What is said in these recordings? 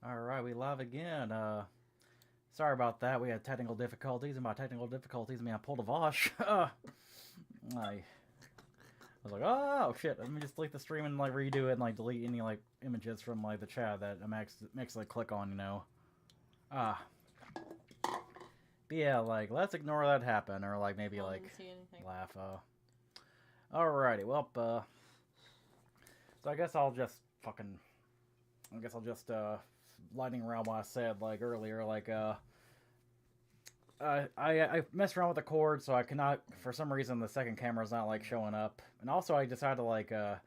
Alright, we live again. Sorry about that. We had technical difficulties, and by technical difficulties, I mean I pulled a Vosh. I was like, oh shit, let me just delete the stream and like redo it and like delete any like images from like the chat that I makes like click on, you know. Uh but yeah, like let's ignore that happen or like maybe like laugh. Alrighty, well, so I guess I'll just lightning around what I said like earlier, like I messed around with the cord, so I cannot, for some reason, the second camera's not like showing up, and also I decided to like kind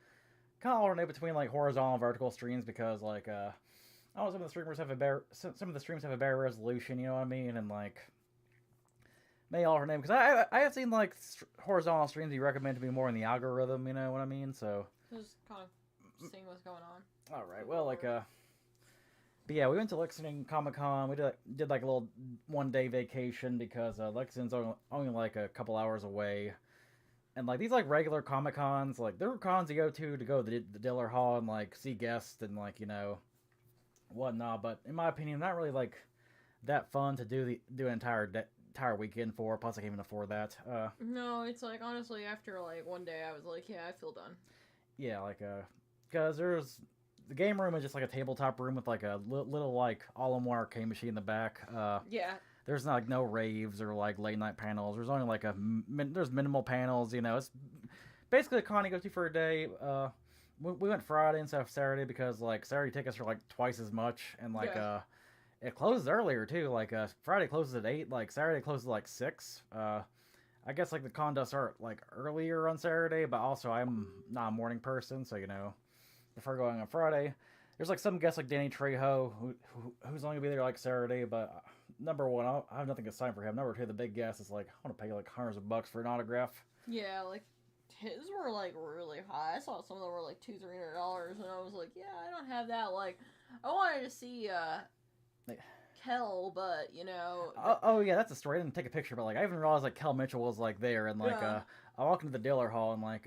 of alternate between like horizontal and vertical streams because like I know some of the streamers have a better, some of the streams have a better resolution, you know what I mean, and like may alternate because I have seen like horizontal streams you recommend to be more in the algorithm, you know what I mean, so just kind of seeing what's going on. All right, well like But yeah, we went to Lexington Comic Con. We did like a little 1 day vacation because Lexington's only like a couple hours away, and like these like regular Comic Cons, like there were cons you go to the Diller Hall and like see guests and like you know whatnot. But in my opinion, not really like that fun to do an entire weekend for. Plus, I can't even afford that. No, it's like honestly, after like 1 day, I was like, yeah, I feel done. Yeah, like because there's. The game room is just like a tabletop room with like a little like all-in-one arcade machine in the back. Yeah. There's not like no raves or like late night panels. There's only like there's minimal panels. You know, it's basically a con you go to for a day. We went Friday instead of Saturday because like Saturday tickets are like twice as much, and like it closes earlier too. Like Friday closes at 8. Like Saturday closes at like 6. I guess like the con does start like earlier on Saturday, but also I'm not a morning person, so you know. Prefer going on Friday. There's like some guests like Danny Trejo who's only gonna be there like Saturday, but number one, I have nothing to sign for him. Number two, the big guest is like I want to pay like hundreds of bucks for an autograph. Yeah, like his were like really high. I saw some of them were like $200-$300, and I was like, yeah, I don't have that. Like, I wanted to see Kel, but you know. Oh yeah, that's a story. I didn't take a picture, but like I even realized like Kel Mitchell was like there, and like I walked into the Diller Hall and like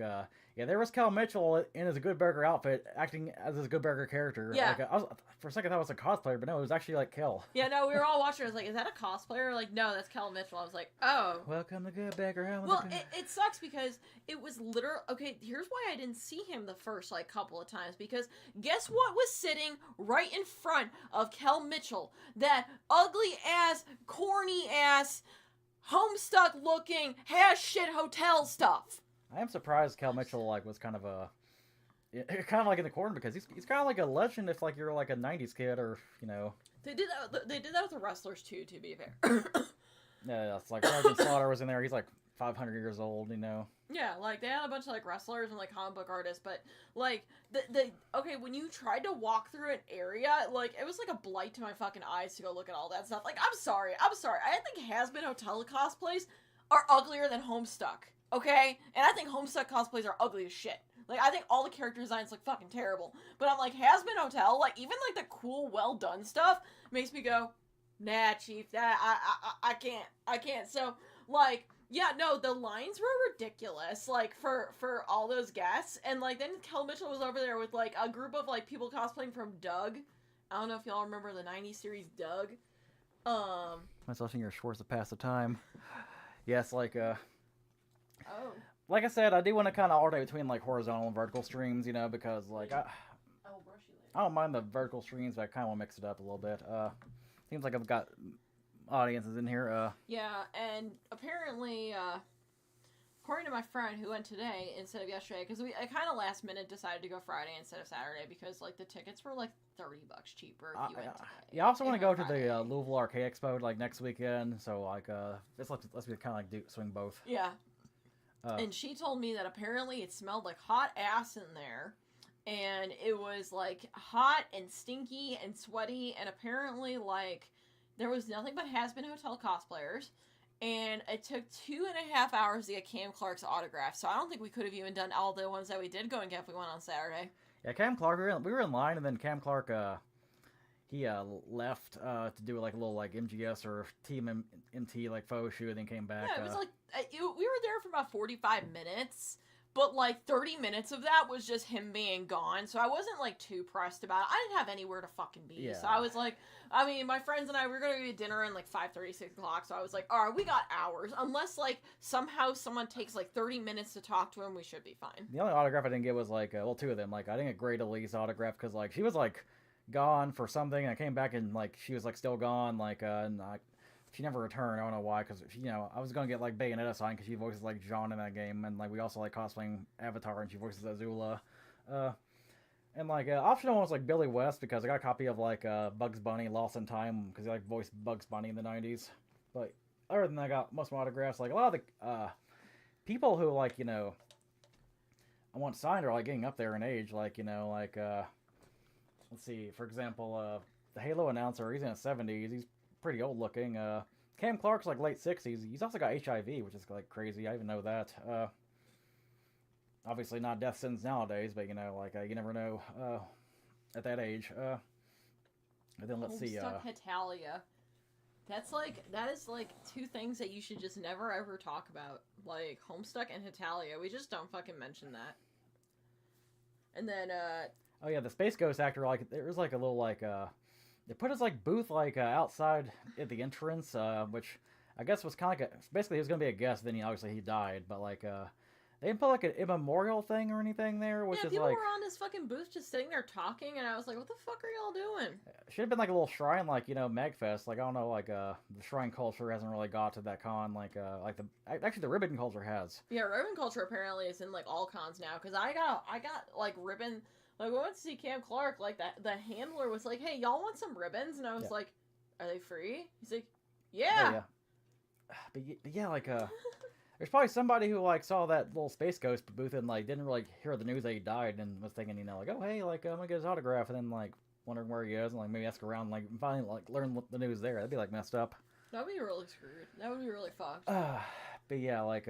yeah, there was Kel Mitchell in his Good Burger outfit, acting as his Good Burger character. Yeah. Like, for a second I thought it was a cosplayer, but no, it was actually like Kel. Yeah, no, we were all watching. I was like, is that a cosplayer? Like, no, that's Kel Mitchell. I was like, oh. Welcome to Good Burger. Well, it sucks because it was literal. Okay, here's why I didn't see him the first like couple of times, because guess what was sitting right in front of Kel Mitchell? That ugly ass, corny ass, homestuck looking shit hotel stuff. I am surprised Kel Mitchell like was kind of like in the corner because he's kind of like a legend if like you're like a '90s kid or you know. They did that with the wrestlers too. To be fair. Yeah, it's like Sergeant Slaughter was in there. He's like 500 years old, you know. Yeah, like they had a bunch of like wrestlers and like comic book artists, but like okay, when you tried to walk through an area, like it was like a blight to my fucking eyes to go look at all that stuff. Like I'm sorry. I think Has-Been Hotel cosplays are uglier than Homestuck. Okay? And I think Homestuck cosplays are ugly as shit. Like, I think all the character designs look fucking terrible. But I'm like, Has-Been Hotel, like, even, like, the cool, well-done stuff makes me go, nah, Chief, that, I can't. So, like, yeah, no, the lines were ridiculous, like, for all those guests. And, like, then Kel Mitchell was over there with, like, a group of, like, people cosplaying from Doug. I don't know if y'all remember the 90s series Doug. Myself and your Schwartz to pass the time. Yes, like, Oh. Like I said, I do want to kind of alternate between like horizontal and vertical streams, you know, because like I don't mind the vertical streams, but I kind of want to mix it up a little bit. Seems like I've got audiences in here. Yeah, and apparently, according to my friend who went today instead of yesterday, because I kind of last minute decided to go Friday instead of Saturday because like the tickets were like $30 cheaper if you went today. Yeah, I also want to go to the Louisville Arcade Expo like next weekend, so like let's be kind of like swing both. Yeah. And she told me that apparently it smelled like hot ass in there, and it was like hot and stinky and sweaty, and apparently like there was nothing but Has-Been Hotel cosplayers, and it took 2.5 hours to get Cam Clark's autograph, so I don't think we could have even done all the ones that we did go and get if we went on Saturday. Yeah, Cam Clark, we were in line, and then Cam Clark, he left to do like a little like MGS or Team MT like photo shoot, and then came back. Yeah, it was like we were there for about 45 minutes, But, like, 30 minutes of that was just him being gone, so I wasn't, like, too pressed about it. I didn't have anywhere to fucking be, Yeah. so I was like, I mean, my friends and I, we were gonna get dinner in, like, 5:30, 6 o'clock, so I was like, alright, we got hours. Unless, like, somehow someone takes, like, 30 minutes to talk to him, we should be fine. The only autograph I didn't get was, like, well, two of them. Like, I didn't get Greta Lee's autograph because, like, she was, like, gone for something, and I came back and, like, she was, like, still gone, like, and she never returned. I don't know why, because, you know, I was gonna get, like, Bayonetta signed because she voices, like, Jean in that game, and, like, we also, like, cosplaying Avatar, and she voices Azula. And, like, optional one was, like, Billy West, because I got a copy of, like, Bugs Bunny, Lost in Time, because he, like, voiced Bugs Bunny in the 90s. But other than that, I got most of my autographs. Like, a lot of the people who, like, you know, I want signed are, like, getting up there in age. Like, you know, like, let's see, for example, the Halo announcer, he's in his 70s. He's pretty old looking. Cam Clark's, like, late 60s. He's also got HIV, which is, like, crazy. I even know that. Obviously not death sentence nowadays, but, you know, like, you never know at that age. And then let's see. Homestuck Hetalia. That is, like, two things that you should just never ever talk about. Like, Homestuck and Hetalia. We just don't fucking mention that. And then, Oh, yeah, the Space Ghost actor, like, there was, like, a little, like, they put his, like, booth, like, outside at the entrance, which I guess was kind of like basically he was going to be a guest, then obviously he died, but, like, they didn't put, like, a memorial thing or anything there, which is, people like... were on his fucking booth just sitting there talking, and I was like, what the fuck are y'all doing? Should have been, like, a little shrine, like, you know, Magfest. Like, I don't know, like, the shrine culture hasn't really got to that con, like actually, the ribbon culture has. Yeah, ribbon culture apparently is in, like, all cons now, because I got, like, ribbon... Like, we went to see Cam Clark, like, the handler was like, hey, y'all want some ribbons? And I was like, are they free? He's like, yeah! Oh, yeah. But yeah, like, there's probably somebody who, like, saw that little Space Ghost booth and, like, didn't really hear the news that he died and was thinking, you know, like, oh, hey, like, I'm gonna get his autograph, and then, like, wondering where he is, and, like, maybe ask around, like, and finally, like, learn the news there. That'd be, like, messed up. That would be really screwed. That would be really fucked. But yeah, like,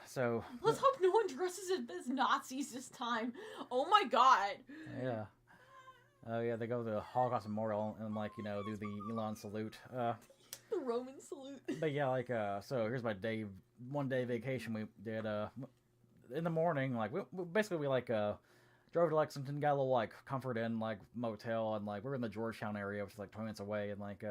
so... Let's hope no one dresses as Nazis this time. Oh my god. Yeah. Oh, yeah, they go to the Holocaust Memorial and, like, you know, do the Elon salute. The Roman salute. But yeah, like, so here's my one-day vacation we did, in the morning, like, we basically, like, drove to Lexington, got a little, like, Comfort Inn, like, motel, and, like, we're in the Georgetown area, which is, like, 20 minutes away, and, like,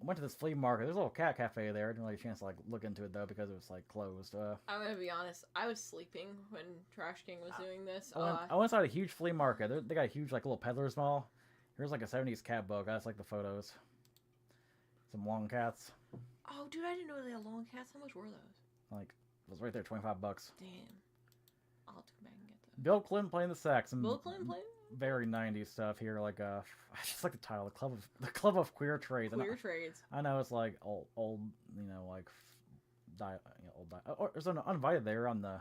went to this flea market. There's a little cat cafe there. I didn't really get a chance to, like, look into it, though, because it was, like, closed. I'm gonna be honest, I was sleeping when Trash King was doing this. I went inside a huge flea market. They got a huge, like, little peddler's mall. Here's, like, a 70s cat book. I just like the photos. Some long cats. Oh, dude, I didn't know they had long cats. How much were those? Like, it was right there, $25. Damn. I'll have to come back and get those. Bill Clinton playing the sax. Bill Clinton playing? Very 90s stuff here. Like, I just like the title, the Club of Queer Trades. Queer Trades. I know it's like old, you know, like or there's an Uninvited there on the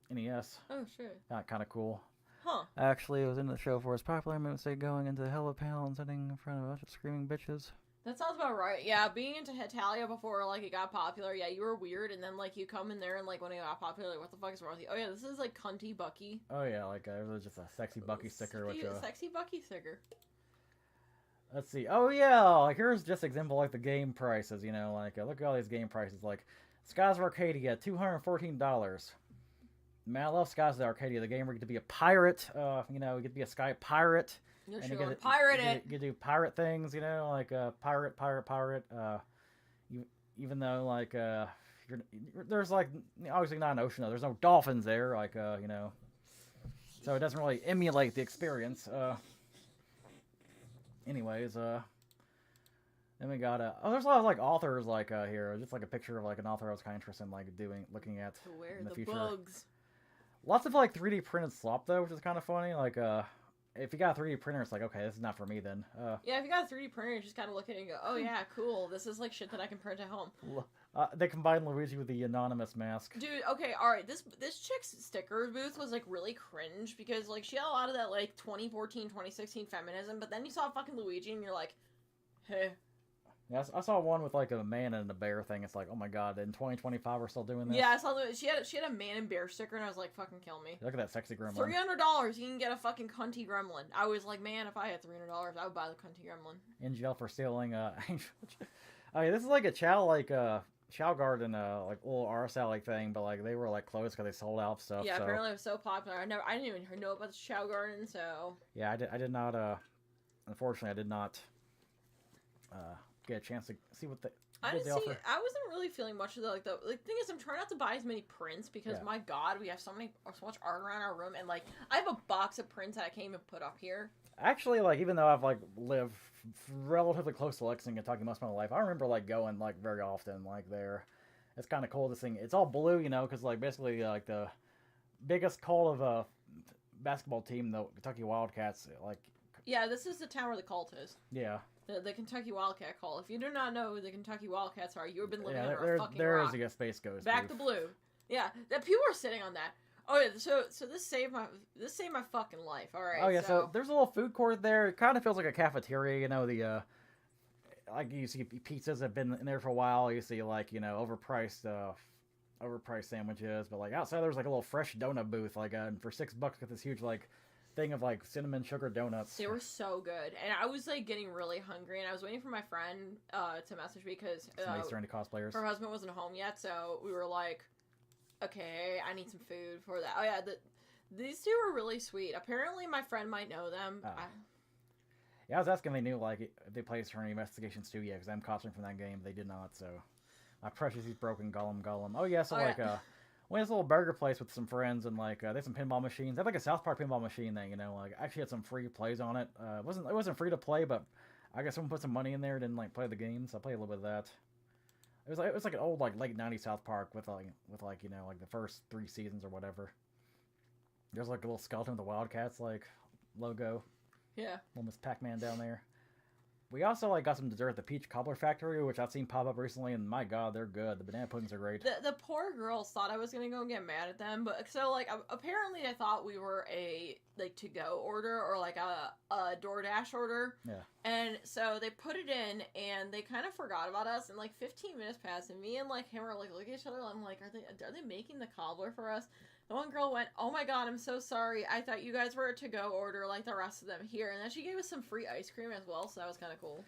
NES. Oh shit. Kind of cool. Huh. Actually, it was in the show for his popular movement, say going into the hell of a panel and sitting in front of a bunch of screaming bitches. That sounds about right. Yeah, being into Hetalia before, like, it got popular, yeah, you were weird, and then, like, you come in there, and, like, when it got popular, like, what the fuck is wrong with you? Oh, yeah, this is, like, cunty Bucky. Oh, yeah, like, it was just a sexy Bucky sticker. Sexy Bucky sticker. Let's see. Oh, yeah, like, here's just an example, like, the game prices, you know, like, look at all these game prices, like, Skies of Arcadia, $214. Man, I love Skies of Arcadia, the game where you get to be a pirate, you know, you get to be a sky pirate. You're sure to pirate it. You do pirate things, you know, like pirate. Even though like there's like obviously not an ocean though. There's no dolphins there, like you know, so it doesn't really emulate the experience. Anyways, then we got there's a lot of like authors like here, just like a picture of like an author I was kind of interested in like looking at in the future. Bugs. Lots of like 3D printed slop though, which is kind of funny. Like if you got a 3D printer, it's like, okay, this is not for me then. Yeah, if you got a 3D printer, you just kind of look at it and go, oh yeah, cool. This is like shit that I can print at home. They combined Luigi with the anonymous mask. Dude, okay, alright, this chick's sticker booth was like really cringe because like she had a lot of that like 2014, 2016 feminism, but then you saw fucking Luigi and you're like, hey. Yeah, I saw one with like a man and a bear thing. It's like, oh my god, in 2025 we're still doing this? Yeah, I saw she had a man and bear sticker and I was like, fucking kill me. Look at that sexy gremlin. $300, you can get a fucking cunty gremlin. I was like, man, if I had $300, I would buy the cunty gremlin. In jail for stealing Angel. Oh yeah, this is like a child like Chow Garden, like little artist alley thing, but like they were like closed because they sold out stuff. Yeah, so. apparently it was so popular. I didn't even know about the Chow Garden, so. Yeah, I did not. Unfortunately, I did not get a chance to see what I they didn't see. offer. I wasn't really feeling much of the thing is I'm trying not to buy as many prints because my God, we have so much art around our room, and like I have a box of prints that I can't even put up here. Actually, like even though I've like lived relatively close to Lexington, Kentucky most of my life, I remember like going like very often like there. It's kind of cool. This thing, it's all blue, you know, because like basically like the biggest cult of a basketball team, the Kentucky Wildcats, like. Yeah, this is the town where the cult is. Yeah. The Kentucky Wildcat cult. If you do not know who the Kentucky Wildcats are, you've been living Yeah, under a fucking there rock. is a Space Ghost. Back to blue. Yeah, that people are sitting on that. Oh yeah, so this saved my fucking life. All right. Oh yeah, so there's a little food court there. It kind of feels like a cafeteria, you know. The like you see pizzas have been in there for a while. You see like overpriced sandwiches, but like outside there's like a little fresh donut booth. Like and for $6 get this huge like thing of like cinnamon sugar donuts. They were so good, and I was like getting really hungry, and I was waiting for my friend to message me because cosplayers. Her husband wasn't home yet, so we were like, okay, I need some food for that. Oh yeah, these two were really sweet. Apparently, my friend might know them. Yeah, I was asking if they knew like if they played Turn Investigation Studio because I'm cosplaying from that game. They did not, so my precious he's broken Gollum. Oh yeah, so went to this little burger place with some friends and like they had some pinball machines. They had like a South Park pinball machine thing, like I actually had some free plays on it. It wasn't free to play, but I guess someone put some money in there and didn't like play the game, so I played a little bit of that. It was like an old like late '90s South Park with like the first 3 seasons or whatever. There's like a little skeleton with the Wildcats like logo. Yeah. Little Miss Pac-Man down there. We also like got some dessert at the Peach Cobbler Factory, which I've seen pop up recently, and my God, they're good. The banana puddings are great. The poor girls thought I was gonna go and get mad at them, but so like apparently I thought we were a like to go order or like a DoorDash order. Yeah. And so they put it in, and they kind of forgot about us, and like 15 minutes passed, and me and like him were like looking at each other. I'm like, are they making the cobbler for us? The one girl went, "Oh my God, I'm so sorry. I thought you guys were a to-go order like the rest of them here." And then she gave us some free ice cream as well, so that was kind of cool.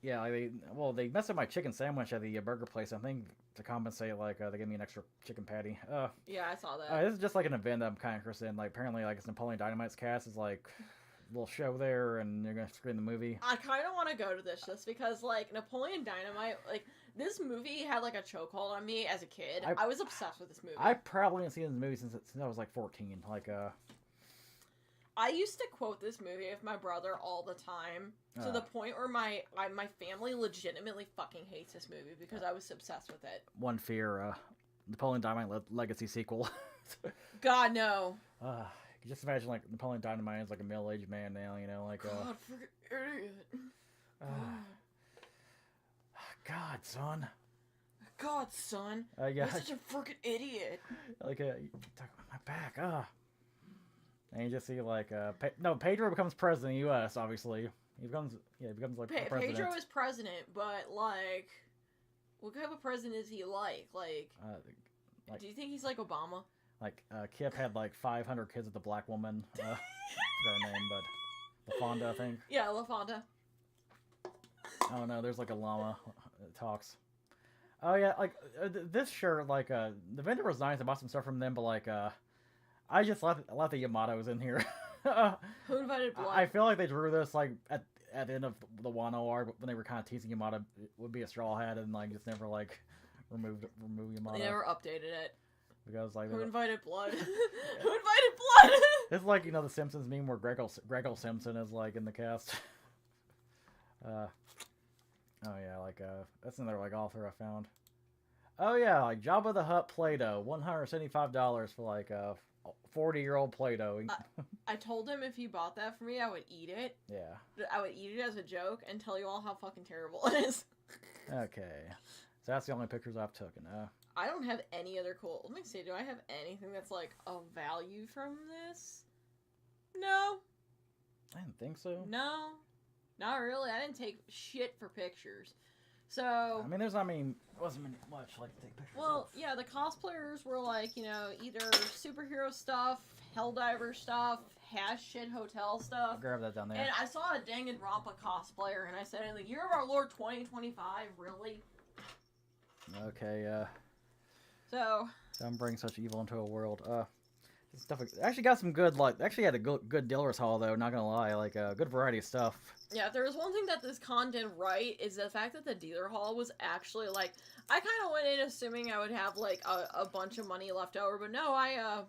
Yeah, they messed up my chicken sandwich at the burger place. I think to compensate, like they gave me an extra chicken patty. Yeah, I saw that. This is just like an event that I'm kind of interested in. Like apparently, like it's Napoleon Dynamite's cast is like a little show there, and they're gonna screen the movie. I kind of want to go to this just because like Napoleon Dynamite, like. This movie had like a chokehold on me as a kid. I was obsessed with this movie. I probably haven't seen this movie since I was like 14. Like I used to quote this movie with my brother all the time to the point where my family legitimately fucking hates this movie because I was obsessed with it. One fear, Napoleon Dynamite Legacy sequel. God no. Just imagine like Napoleon Dynamite is like a middle-aged man now, like God, freaking idiot. God, son. God, son. Yeah. You're such a freaking idiot. Like, you talk about my back. And you just see like, Pedro becomes president of the U.S. Obviously, he becomes like president. Pedro is president, but like, what kind of a president is he like? Like, do you think he's like Obama? Like, Kip had like 500 kids with the black woman. I forgot her name, but LaFonda, I think. Yeah, LaFonda. Oh no, there's like a llama that talks. Oh yeah, like this shirt, like the vendor was nice. I bought some stuff from them, but like I just left the Yamato's in here. Who invited Blood? I feel like they drew this like at the end of the Wano arc when they were kind of teasing Yamato would be a straw hat and like just never like remove Yamato. They never updated it. Because like who invited Blood? Who invited Blood? It's like the Simpsons meme where Gregor Simpson is like in the cast. Oh yeah, like that's another like author I found. Oh yeah, like Jabba the Hutt Play-Doh, $175 for like 40-year-old Play-Doh. I told him if he bought that for me, I would eat it. Yeah. I would eat it as a joke and tell you all how fucking terrible it is. Okay, so that's the only pictures I've taken. I don't have any other cool. Let me see. Do I have anything that's like of value from this? No. I didn't think so. No. Not really. I didn't take shit for pictures. So... I mean, it wasn't much like to take pictures Well, yeah, the cosplayers were like, either superhero stuff, Helldiver stuff, shit hotel stuff. I'll grab that down there. And I saw a Danganronpa cosplayer, and I said, in the year of our Lord 2025, really? Okay, So don't bring such evil into a world. This stuff actually got some good, like, actually had a good dealer's haul, though, not gonna lie. Like, good variety of stuff. yeah, if there was one thing that this con did right, is the fact that the dealer hall was actually, like, I kind of went in assuming I would have, like, a bunch of money left over, but no, I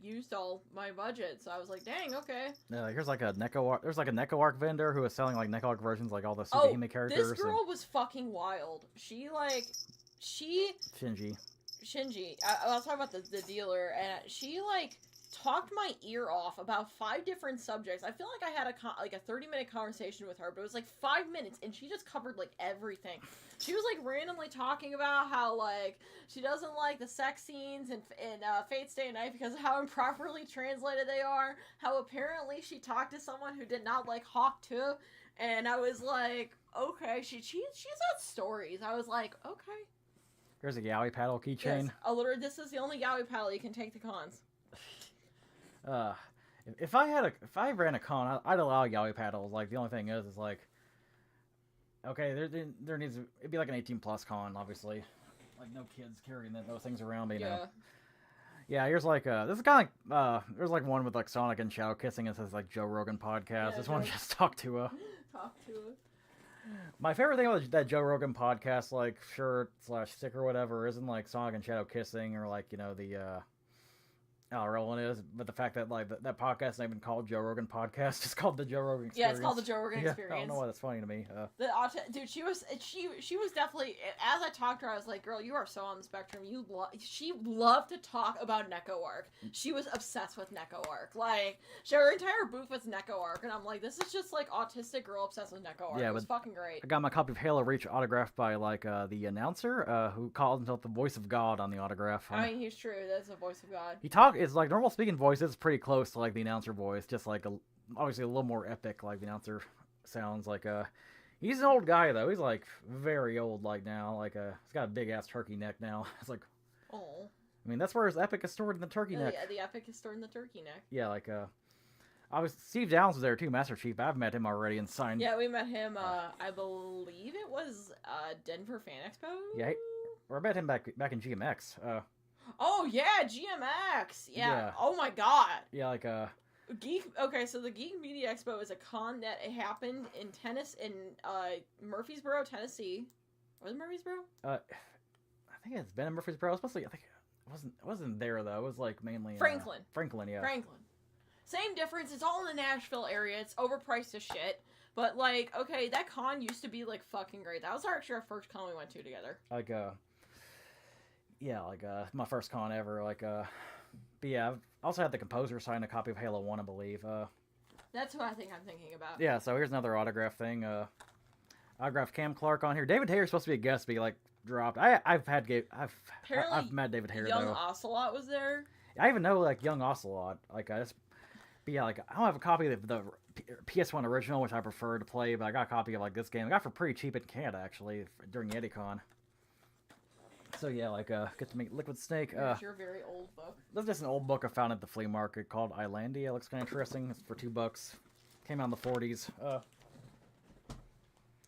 used all my budget, so I was like, dang, okay. Yeah, here's like a there's like a Neko Arc vendor who was selling, like, Neko Arc versions, like, all the Oh, Sugahime characters. this girl was fucking wild. She Shinji, I'll talk about the dealer, and she, like, talked my ear off about 5 different subjects. I feel like I had a 30-minute conversation with her, but it was, like, 5 minutes, and she just covered, like, everything. She was, like, randomly talking about how, like, she doesn't like the sex scenes in Fate Stay Night because of how improperly translated they are, how apparently she talked to someone who did not like Hawk 2, and I was like, okay, she's had stories. I was like, okay. Here's a yaoi paddle keychain. Yes, literally, this is the only yaoi paddle you can take to cons. If I ran a con, I'd allow yaoi paddles. Like, the only thing is like, okay, there needs to, it'd be like an 18+ con, obviously. Like, no kids carrying those things around, but, you know. Yeah, here's like this is kind of like there's like one with like Sonic and Shadow kissing. It says like Joe Rogan podcast. Yeah, This one just talk to Talk to her. My favorite thing about that Joe Rogan podcast, like, shirt / sticker or whatever, isn't like Sonic and Shadow kissing or like, you know, the how relevant it is, but the fact that like that podcast ain't even called Joe Rogan podcast, it's called the Joe Rogan Experience. Yeah, it's called the Joe Rogan Experience. I don't know why that's funny to me. Dude, she was definitely, as I talked to her, I was like, girl, you are so on the spectrum. She loved to talk about Neko Arc. She was obsessed with Neko Arc. Like, her entire booth was Neko Arc, and I'm like, this is just like autistic girl obsessed with Neko Arc. Yeah, it was fucking great. I got my copy of Halo Reach autographed by like the announcer who called himself the voice of God on the autograph. I mean, he's true. That's the voice of God. It's like normal speaking voice is pretty close to like the announcer voice, just like obviously a little more epic, like the announcer sounds. Like he's an old guy though. He's like very old, like now. Like he's got a big ass turkey neck now. It's like, oh. I mean, that's where his epic is stored in the turkey neck. Yeah, the epic is stored in the turkey neck. Yeah, like Steve Downs was there too, Master Chief. I've met him already and signed. Yeah, we met him. I believe it was Denver Fan Expo. Yeah, or I met him back in GMX. Oh yeah, GMX. Yeah. Oh my god. Yeah, like Geek. Okay, so the Geek Media Expo is a con that it happened in Murfreesboro, Tennessee. Was it Murfreesboro? I think it's been in Murfreesboro. Especially, I think it wasn't there though. It was like mainly Franklin. Franklin, yeah. Franklin. Same difference. It's all in the Nashville area. It's overpriced as shit. But like, okay, that con used to be like fucking great. That was actually our first con we went to together. Like yeah, like my first con ever. Like but yeah, I've also had the composer sign a copy of Halo 1, I believe. That's what I think I'm thinking about. Yeah, so here's another autograph thing. Autographed Cam Clark on here. David Hayer's supposed to be a guest, but he like dropped. I've met David Hayer. Young Ocelot was there. I even know like Young Ocelot. Like but yeah, like I don't have a copy of the PS1 original, which I prefer to play, but I got a copy of like this game. I got for pretty cheap in Canada actually during YetiCon. So yeah, like get to meet Liquid Snake. Here's your very old book. This is just an old book I found at the flea market called Islandia. It looks kind of interesting. It's for $2. Came out in the 40s.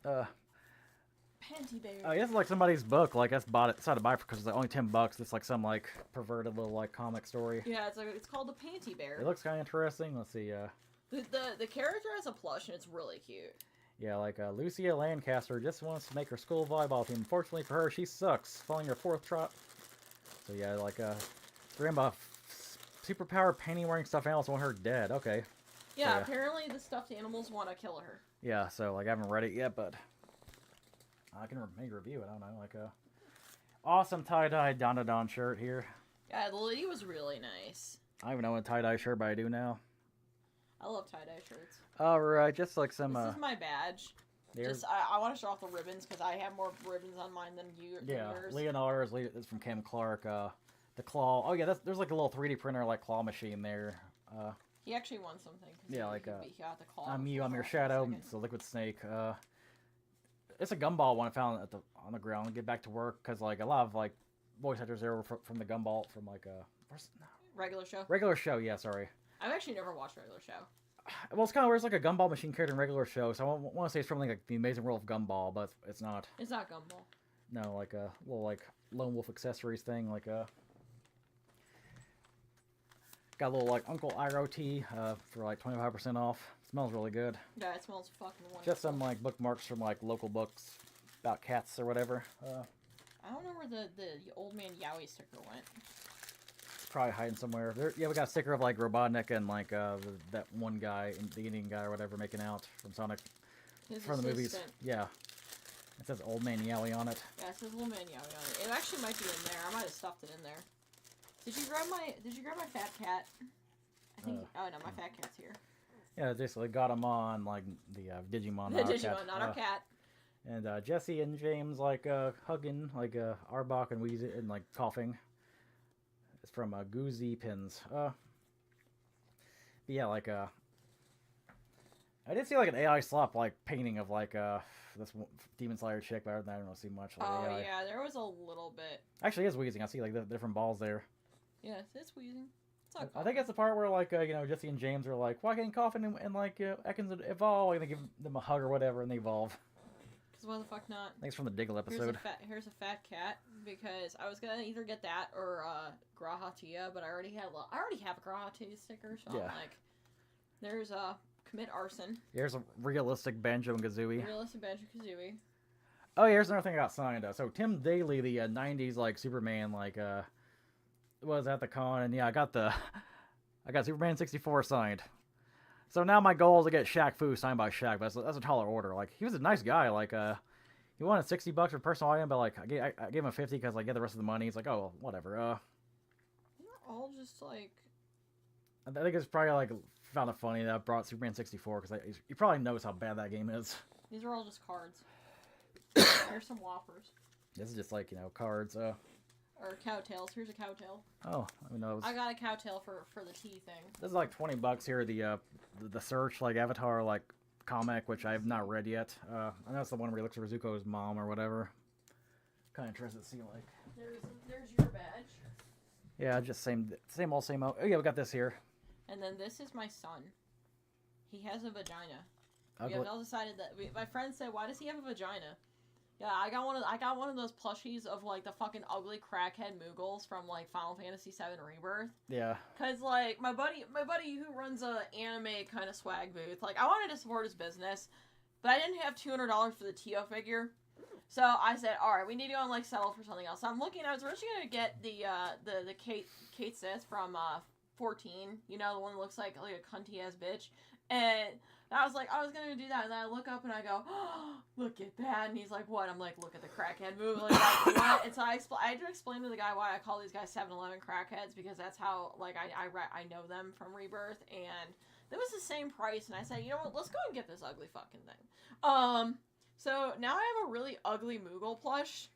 Panty Bear. Oh, yeah, it's like somebody's book. Like I decided to buy it because it's like only $10. It's like some like perverted little like comic story. Yeah, it's called the Panty Bear. It looks kind of interesting. Let's see. The character has a plush and it's really cute. Yeah, like Lucia Lancaster just wants to make her school volleyball team. Unfortunately for her, she sucks, following her 4th trot. So yeah, like Grandma, superpowered painting-wearing stuffed animals want her dead. Okay. Yeah, so, apparently the stuffed animals want to kill her. Yeah, so like I haven't read it yet, but I can maybe review it. I don't know, like awesome tie-dye Don shirt here. Yeah, the lady was really nice. I don't even know what tie-dye shirt, but I do now. I love tie-dye shirts. Alright, just like some... This is my badge. Just, I want to show off the ribbons, because I have more ribbons on mine than yours. Leonardo's is from Cam Clark. The claw... Oh, yeah, there's like a little 3D printer, like, claw machine there. He actually won something. Yeah, like, he got the claw. I'm your shadow. It's a Liquid Snake. It's a Gumball one I found on the ground. Get back to work, because, like, a lot of, like, voice actors there were from the Gumball, from, like, Regular Show? Regular Show, yeah, sorry. I've actually never watched Regular Show. Well, it's kind of weird. It's like a Gumball machine character in Regular Show, so I want to say it's from like the Amazing World of Gumball, but it's not. It's not Gumball. No, like a little like lone wolf accessories thing. Like a got a little like Uncle Iro tea for like 25% off. Smells really good. Yeah, it smells fucking wonderful. Just some like bookmarks from like local books about cats or whatever. I don't know where the old man Yowie sticker went. Probably hiding somewhere. Yeah, we got a sticker of like Robotnik and like that one guy, the Indian guy or whatever, making out from Sonic. His from the movies. assistant. Yeah. It says Old Man Yowie on it. Yeah, it says Old Man Yowie on it. It actually might be in there. I might have stuffed it in there. Did you grab my fat cat? I think. Oh no, my fat cat's here. Yeah, basically got him on like the Digimon. The Digimon, not our cat. And Jesse and James like hugging, like Arbok and wheezing and like coughing. It's from Goozy Pins. But yeah, like I did see like an AI slop like painting of like this Demon Slayer chick, but I don't really see much. Like, oh AI. yeah, there was a little bit. Actually, it's wheezing. I see like the different balls there. Yeah, it's wheezing. I think it's the part where like Jesse and James are like, why can't Coffin and like Ekans evolve? And they give them a hug or whatever, and they evolve. Because why the fuck not? I think it's from the Diggle episode. Here's a fat cat because I was gonna either get that or Grahatia, but I already have a Grahatia sticker, so yeah. I'm like, there's commit arson. Here's a realistic Banjo and Kazooie. Realistic Banjo Kazooie. Oh, yeah, here's another thing I got signed. So Tim Daly, the '90s like Superman, like was at the con, and yeah, I got Superman 64 signed. So now my goal is to get Shaq Fu signed by Shaq, but that's a taller order. Like, he was a nice guy. Like, he wanted $60 for personal item, but like I gave him 50 because like get the rest of the money. He's like, oh, well, whatever. They're all just like. I think it's probably like found it funny that I brought Superman 64 because he probably knows how bad that game is. These are all just cards. Here's some Whoppers. This is just like cards. Or cowtails. Here's a cowtail. Oh, I mean, I got a cowtail for the tea thing. This is like $20 here. The Search like Avatar like comic, which I have not read yet. I know it's the one where he looks at Rizuko's mom or whatever. Kind of interested to see like. There's your badge. Yeah, just same old, same old. Oh yeah, we got this here. And then this is my son. He has a vagina. Ugly. We have all decided that. My friend said, "Why does he have a vagina?" Yeah, I got one of those plushies of like the fucking ugly crackhead Moogles from like Final Fantasy VII Rebirth. Yeah. Cause like my buddy who runs a anime kind of swag booth, like I wanted to support his business, but I didn't have $200 for the Tio figure, so I said, all right, we need to go and like settle for something else. So I'm looking. I was originally gonna get the Kate Sith from 14, you know, the one that looks like a cunty ass bitch, and I was like, I was gonna do that, and then I look up and I go, oh, look at that, and he's like, what? I'm like, look at the crackhead movie, like what? And so I had to explain to the guy why I call these guys 7-Eleven crackheads, because that's how like I know them from Rebirth, and it was the same price, and I said, you know what, let's go and get this ugly fucking thing. So now I have a really ugly Moogle plush.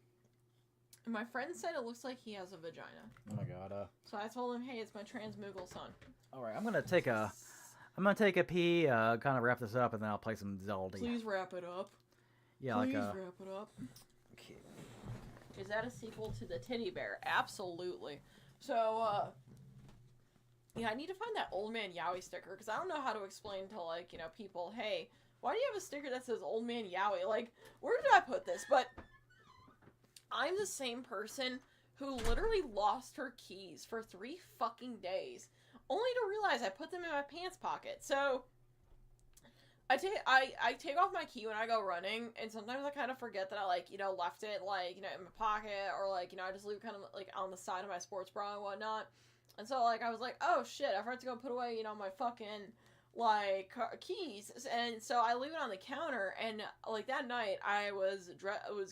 And my friend said it looks like he has a vagina. Oh my god. So I told him, hey, it's my trans Moogle son. All right, I'm gonna take a pee, kind of wrap this up, and then I'll play some Zelda. Please wrap it up. Yeah, Please like wrap it up. Okay. Is that a sequel to the Teddy Bear? Absolutely. So, yeah, I need to find that Old Man Yowie sticker, because I don't know how to explain to, like, you know, people, hey, why do you have a sticker that says Old Man Yowie? Like, where did I put this? But I'm the same person who literally lost her keys for 3 fucking days, only to realize I put them in my pants pocket. So I take off my key when I go running, and sometimes I kind of forget that I, like, you know, left it, like, you know, in my pocket, or, like, you know, I just leave it kind of, like, on the side of my sports bra and whatnot. And so, like, I was like, oh, shit, I forgot to go put away, you know, my fucking, like, keys. And so I leave it on the counter, and, like, that night, I was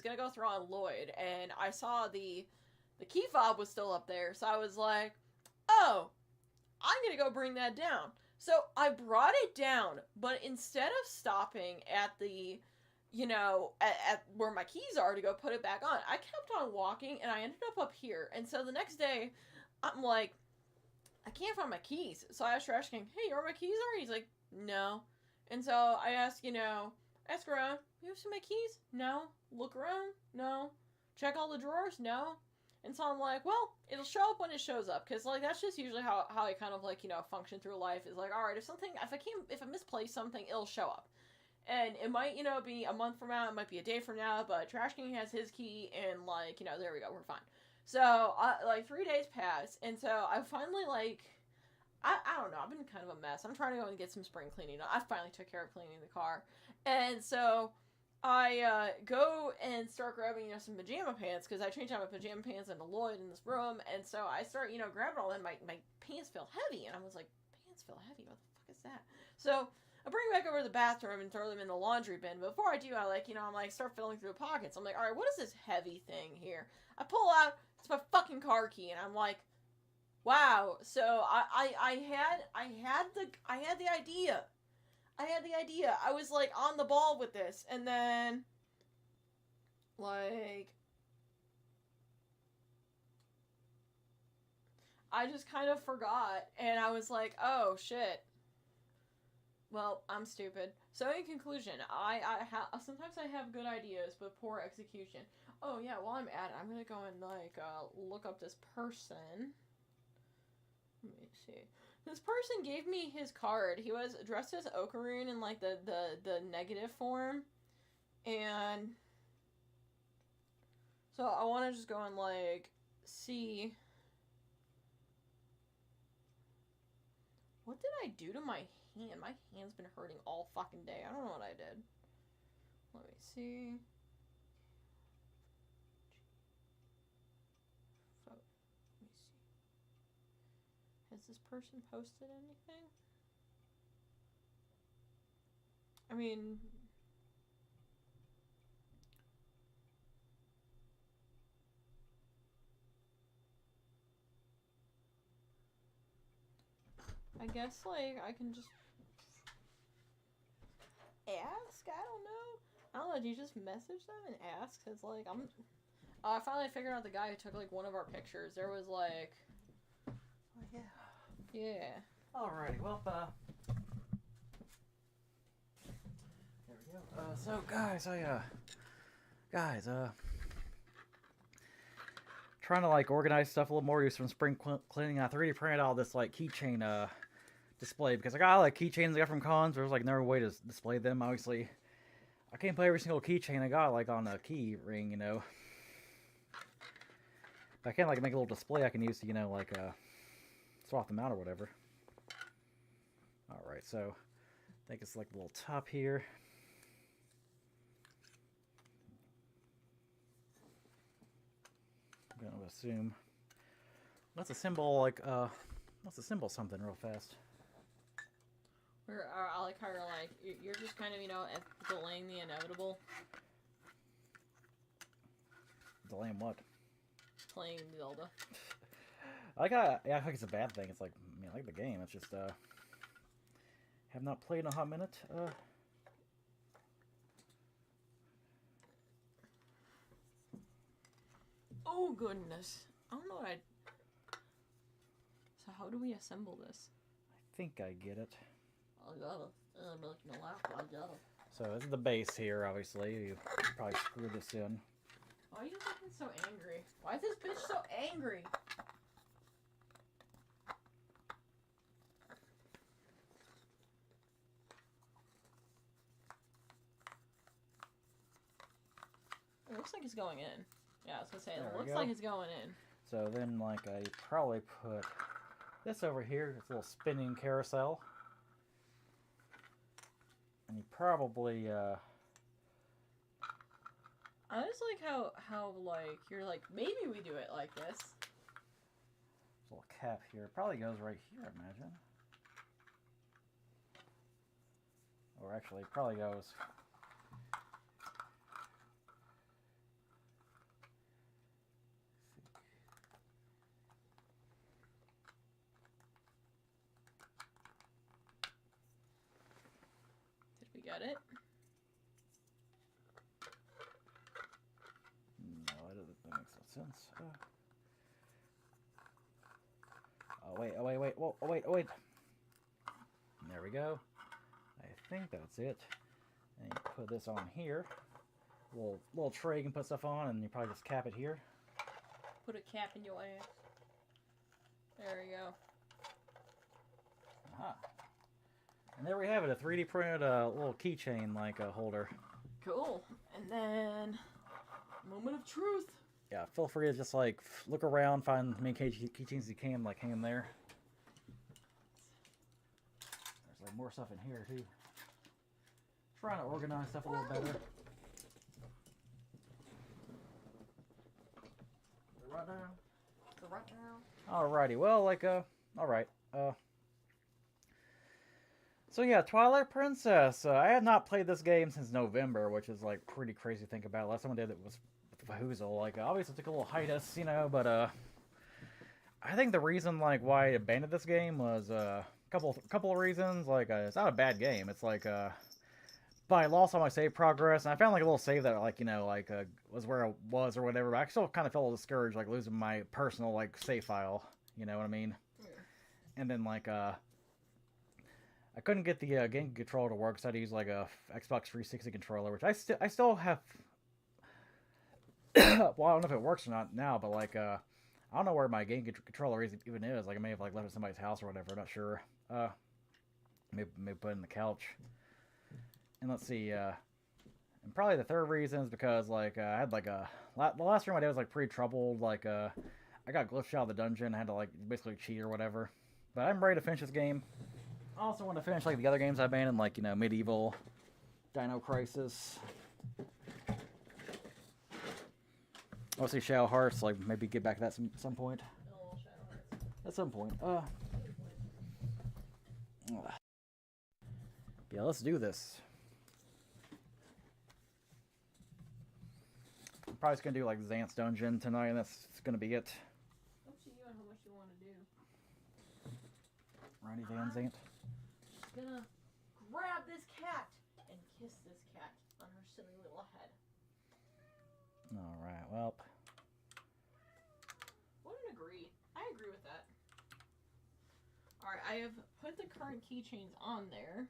gonna go throw on Lloyd, and I saw the key fob was still up there, so I was like, oh, I'm gonna go bring that down. So I brought it down, but instead of stopping at the, you know, at where my keys are to go put it back on, I kept on walking, and I ended up here. And so the next day, I'm like, I can't find my keys. So I asked Trash King, hey, where my keys are? He's like, no. And so I ask around, you see my keys? No. Look around? No. Check all the drawers? No. And so I'm like, well, it'll show up when it shows up, because, like, that's just usually how I kind of, like, you know, function through life, is like, all right, if I misplace something, it'll show up. And it might, be a month from now, it might be a day from now, but Trash King has his key, and, like, there we go, we're fine. So, 3 days pass, and so I finally, like, I don't know, I've been kind of a mess. I'm trying to go and get some spring cleaning. I finally took care of cleaning the car. And so, I go and start grabbing, some pajama pants, because I changed out my pajama pants into Lloyd in this room, and so I start, grabbing all that, my pants feel heavy, and I was like, pants feel heavy, what the fuck is that? So, I bring them back over to the bathroom and throw them in the laundry bin. But before I do, I start filling through the pockets. I'm like, all right, what is this heavy thing here? I pull out, it's my fucking car key, and I'm like, wow. So I had the idea. I was like on the ball with this, and then like I just kind of forgot, and I was like, oh shit. Well, I'm stupid. So in conclusion, sometimes I have good ideas, but poor execution. Oh yeah, while I'm at it, I'm gonna go and look up this person. Let me see. This person gave me his card. He was dressed as Okaroon in like the negative form, and so I want to just go and see. What did I do to my hand? My hand's been hurting all fucking day. I don't know what I did. Let me see. Let me see. Has this person posted anything? I mean, I guess I can just ask. I don't know. Do you just message them and ask? Cause I finally figured out the guy who took one of our pictures. There was Oh yeah. yeah. Alrighty, well, there we go. So guys, trying to organize stuff a little more, use some spring cleaning. I 3D printed all this keychain display because I got all the keychains I got from cons. There's no way to display them. Obviously, I can't play every single keychain I got on a key ring, If I can make a little display I can use to swap them out or whatever. All right, so I think it's the little top here. I'm gonna assume. Let's assemble let's assemble something real fast. I like how you're just kind of delaying the inevitable. Delaying what? Playing Zelda. I think it's a bad thing. It's I like the game. It's just have not played in a hot minute. Oh goodness. I don't know what So how do we assemble this? I think I get it. I got it. I'm making a laugh. I got it. So this is the base here, obviously. You probably screwed this in. Why are you looking so angry? Why is this bitch so angry? It looks like it's going in. Yeah, I was gonna say, it looks like it's going in. So then, I probably put this over here. It's a little spinning carousel. And you probably, I just like how you're maybe we do it like this. There's a little cap here. It probably goes right here, I imagine. Or actually, it probably goes... Got it? No, that makes no sense. Oh wait. There we go. I think that's it. And you put this on here. Little tray you can put stuff on, and you probably just cap it here. Put a cap in your ass. There we go. Aha. And there we have it, a 3D printed little keychain like holder. Cool. And then, moment of truth. Yeah, feel free to just like look around, find as many keychains you can, like hang them there. There's like more stuff in here too. Trying to organize stuff a little better. Right now. Alrighty, well, like, alright, so yeah, Twilight Princess. I have not played this game since November, which is, like, pretty crazy to think about. Last time I did it was with Fahoozle. Like, obviously it took a little hiatus, you know, but, I think the reason, like, why I abandoned this game was, couple of reasons. Like, it's not a bad game. It's, like, but I lost all my save progress, and I found like a little save that like, you know, like was where I was or whatever, but I still kind of felt a little discouraged, like losing my personal like save file, you know what I mean? Yeah. And then like I couldn't get the Gamecube controller to work, so I had to use like a Xbox 360 controller, which I still have. Well, I don't know if it works or not now, but like I don't know where my Gamecube controller even is. Like I may have like left it at somebody's house or whatever. I'm not sure. Maybe put it in the couch. And let's see, and probably the third reason is because, like, I had, like, the last room I did was, like, pretty troubled, like, I got glitched out of the dungeon, I had to, like, basically cheat or whatever, but I'm ready to finish this game. I also want to finish, like, the other games I abandoned, like, you know, Medieval, Dino Crisis. I'll see Shadow Hearts, like, maybe get back to that some point. At some point, yeah, let's do this. I'm probably just gonna do like Xant's Dungeon tonight, and that's gonna be it. Up to you on how much you want to do. Ronnie Van Zant. Just gonna grab this cat and kiss this cat on her silly little head. Alright, well. Wouldn't agree. I agree with that. Alright, I have put the current keychains on there.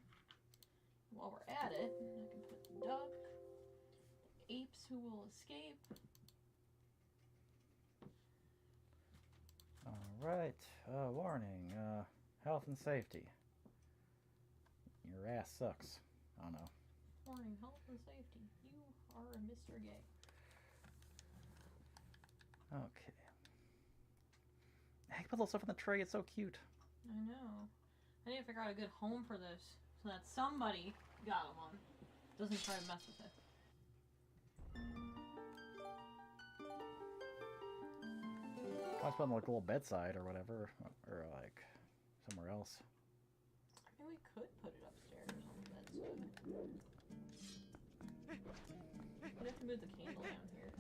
While we're at it, I can put the duck. Apes who will escape. Alright, warning, health and safety. Your ass sucks. I don't know. Warning, health and safety. You are a Mr. Gay. Okay. Hey, put little stuff in the tray, it's so cute. I know. I need to figure out a good home for this, so that somebody got them on. Doesn't try to mess with it. I put on like a little bedside or whatever, or like somewhere else. I mean, we could put it upstairs on the bedside. We'd have to move the candle down here.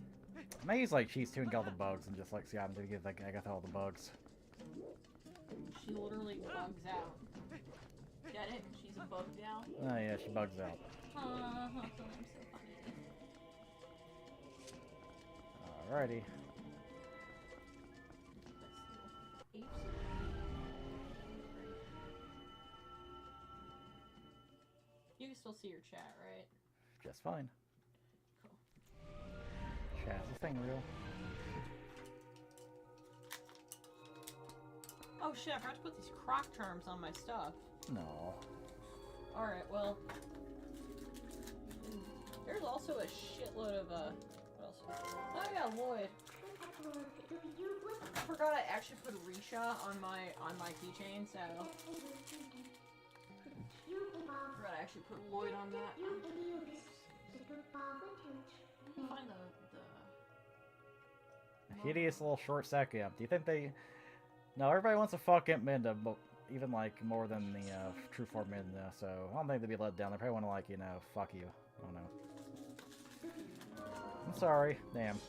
I may use like cheese too and get all the bugs and just like see how I'm gonna get like I got all the bugs. She literally bugs out. Get it? She's bugged out. Oh yeah, she bugs out. I'm so funny. Alrighty. You can still see your chat, right? Just fine. Cool. Chat, is this thing real? Oh shit, I forgot to put these croc charms on my stuff. No. Alright, well. There's also a shitload of, what else? Oh yeah, Lloyd. I forgot I actually put Risha on my keychain, so. I forgot I actually put Lloyd on that. Find the hideous little short sack imp. Do you think they... No, everybody wants to fuck Imp Minda, but even, like, more than the true form Minda, so I don't think they'd be let down. They probably want to, like, you know, fuck you. I don't know. I'm sorry. Damn.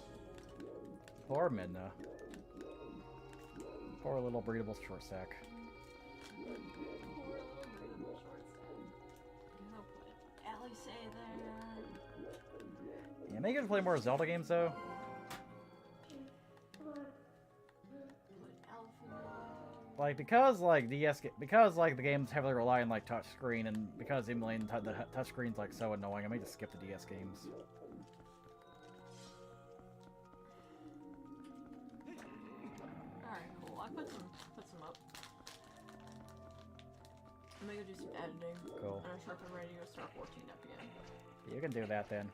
Poor Minda. Poor little breedable short sack. Yeah, maybe you can play more Zelda games, though. Like, because, like, because, like, the games heavily rely on, like, touchscreen, and because emulating the touchscreen's, like, so annoying, I may just skip the DS games. Alright, cool. I put some up. I'm gonna go do some editing. Cool. And I'm sure if I'm ready to go start 14 up again. You can do that then.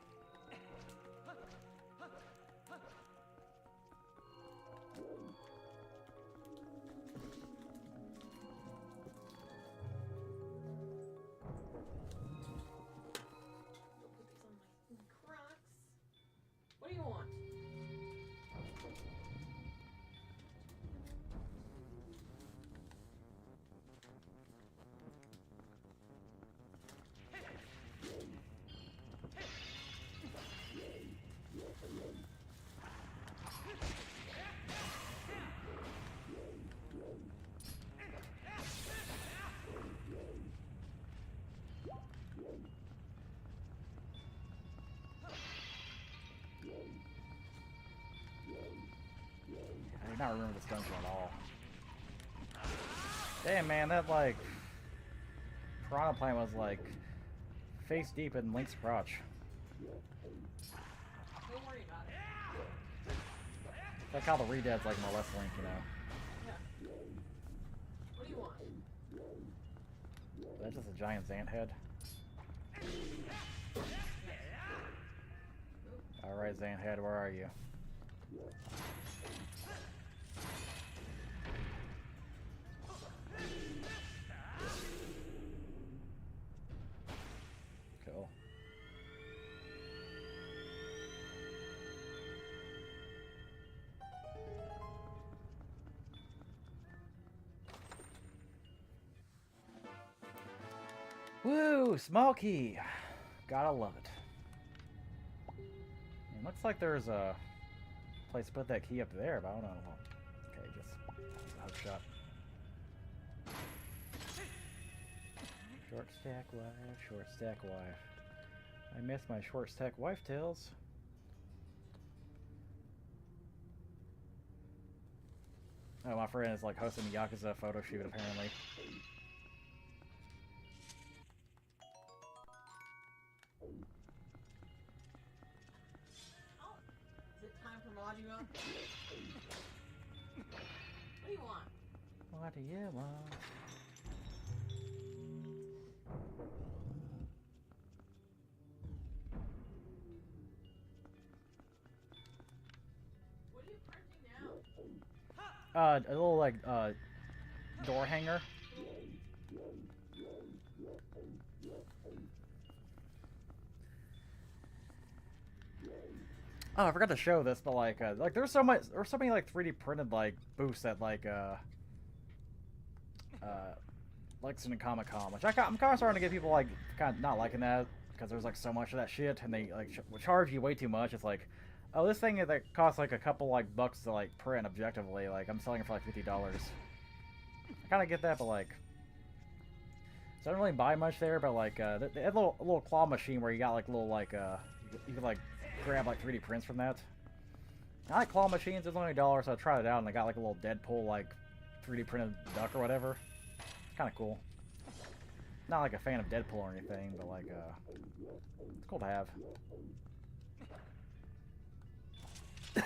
What do you want? I do not remember this dungeon at all. Damn, man, that, like, piranha plant was, like, face deep in Link's crotch. Don't worry about it. Like how the Redead's, like, molest Link, you know. Yeah. What do you want? That's just a giant Xant head. Alright, Xant head, where are you? Cool. Woo! Small key! Gotta love it. It looks like there's a place to put that key up there, but I don't know. Okay, just a hook shot. Short stack wife, short stack wife. I miss my short stack wife tails. Oh, my friend is like hosting a Yakuza photo shoot apparently. Is it time for Majima? What do you want? What do you want? What are you printing now? A little like door hanger. Oh, I forgot to show this, but like there's so many like 3D printed like booths at like Lexington Comic-Con, which I'm kind of starting to get people like kind of not liking that because there's like so much of that shit and they like charge you way too much. It's like, oh, this thing that costs like a couple like bucks to like print objectively, like I'm selling it for like $50. I kind of get that, but like, so I don't really buy much there. But like, they had a little claw machine where you got like little like you can like grab like 3D prints from that. I like claw machines. It's only $1, so I tried it out and I got like a little Deadpool like 3D printed duck or whatever. It's kind of cool. Not like a fan of Deadpool or anything, but like it's cool to have. Yeah,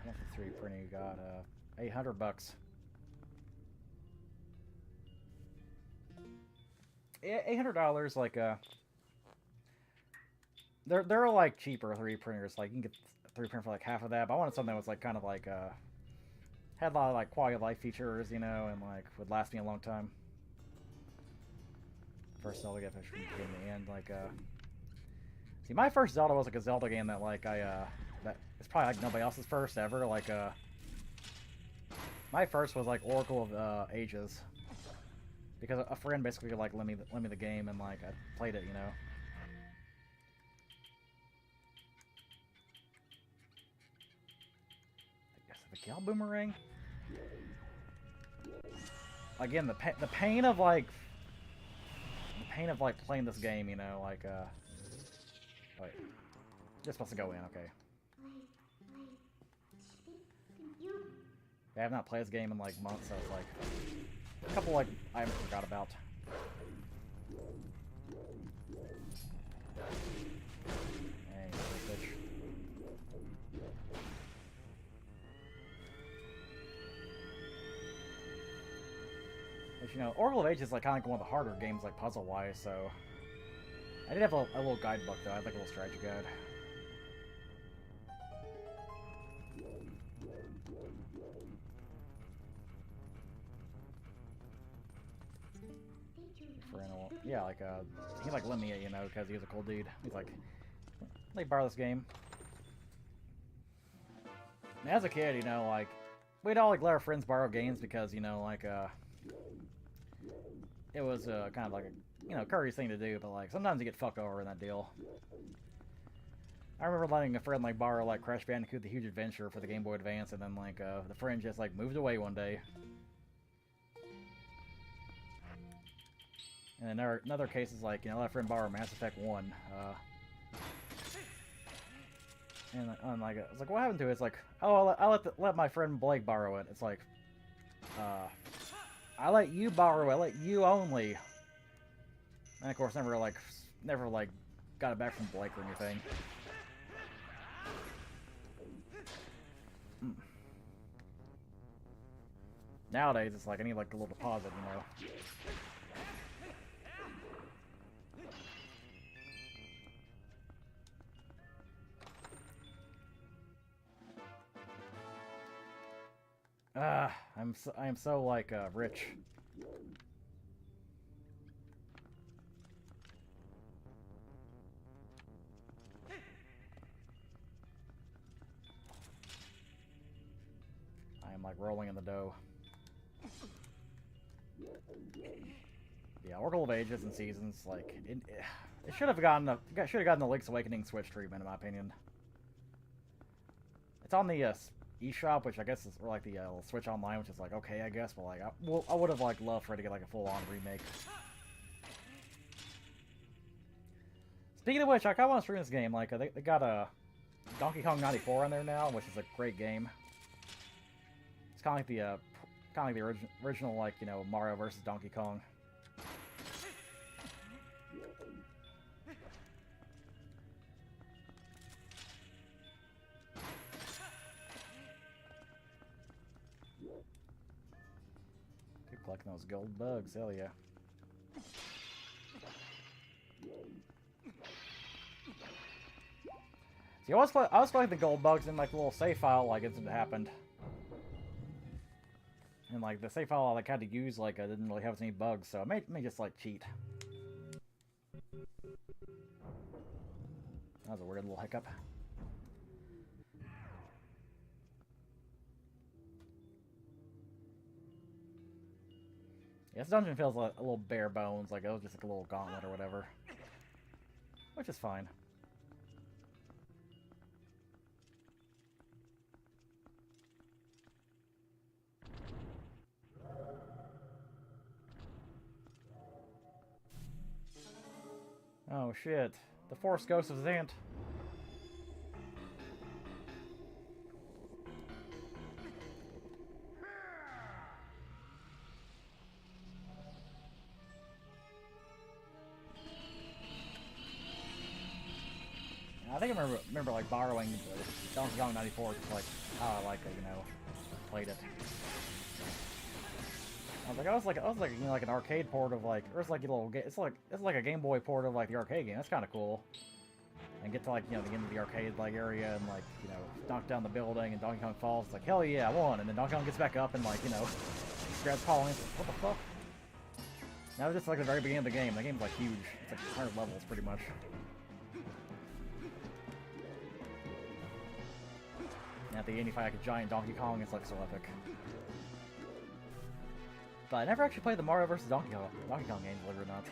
what's the 3D printing you got? $800. Yeah, $800. Like they're like cheaper 3D printers. Like you can get a 3D printer for like half of that. But I wanted something that was like kind of like had a lot of like quality of life features, you know, and like would last me a long time. First Zelda game in the end, like see, my first Zelda was like a Zelda game that like that it's probably like nobody else's first ever. Like my first was like Oracle of Ages, because a friend basically like lent me the game and like I played it, you know. The Gal Boomerang. Again, the pain of like playing this game, you know, like wait, you're supposed to go in, okay. Yeah, I've not played this game in like months, so it's like A couple like I forgot about. Hey, bitch. Which, you know, Oracle of Ages is like kind of like one of the harder games, like puzzle-wise. So I did have a little guidebook though. I had like a little strategy guide. Yeah, like, he, like, lent me it, you know, because he was a cool dude. He's like, let me borrow this game. And as a kid, you know, like, we'd all, like, let our friends borrow games because, you know, like, it was, kind of like a, you know, courteous thing to do, but, like, sometimes you get fucked over in that deal. I remember letting a friend, like, borrow, like, Crash Bandicoot The Huge Adventure for the Game Boy Advance, and then, like, the friend just, like, moved away one day. And then in other cases, like, you know, let a friend borrow Mass Effect 1. And I'm like, I was like, what happened to it? It's like, oh, I'll let my friend Blake borrow it. It's like, I let you borrow it. I let you only. And of course, never got it back from Blake or anything. Nowadays, it's like I need like a little deposit, you know. I am so like rich. I am like rolling in the dough. Yeah, Oracle of Ages and Seasons, like it should have gotten the Link's Awakening Switch treatment, in my opinion. It's on the eShop, which I guess is or like the Switch Online, which is like okay, I guess, but like I would have like loved for it to get like a full-on remake. Speaking of which, I kind of want to stream this game. Like they got a Donkey Kong 94 on there now, which is a great game. It's kind of like the original like you know Mario versus Donkey Kong. Collecting those gold bugs, hell yeah. See, I was collecting the gold bugs in like a little save file, like it happened. And like the save file I like had to use, like I didn't really have any bugs, so I may just like cheat. That was a weird little hiccup. Yeah, this dungeon feels like a little bare bones, like it was just like a little gauntlet or whatever. Which is fine. Oh shit. The Force Ghost of Zant. I think I remember like borrowing Donkey Kong 94 just like how I like it, you know, played it. I was like you know like an arcade port of like or it's like a little it's like a Game Boy port of like the arcade game. That's kind of cool. And get to like you know the end of the arcade like area and like you know knock down the building and Donkey Kong falls. It's like hell yeah I won. And then Donkey Kong gets back up and like you know grabs Paul and it's like, what the fuck? That was just like the very beginning of the game. The game's like huge. It's like 100 levels pretty much. And at the end you fight like a giant Donkey Kong. It's like so epic. But I never actually played the Mario vs. Donkey Kong game, believe it or not.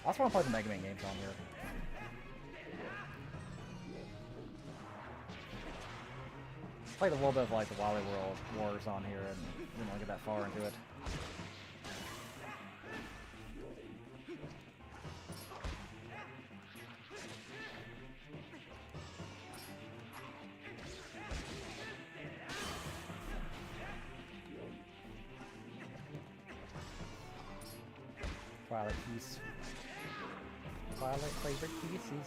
I also want to play the Mega Man games on here. Played a little bit of like the Wily World Wars on here and didn't really get that far into it. Twilight keys. Twilight favorite pieces.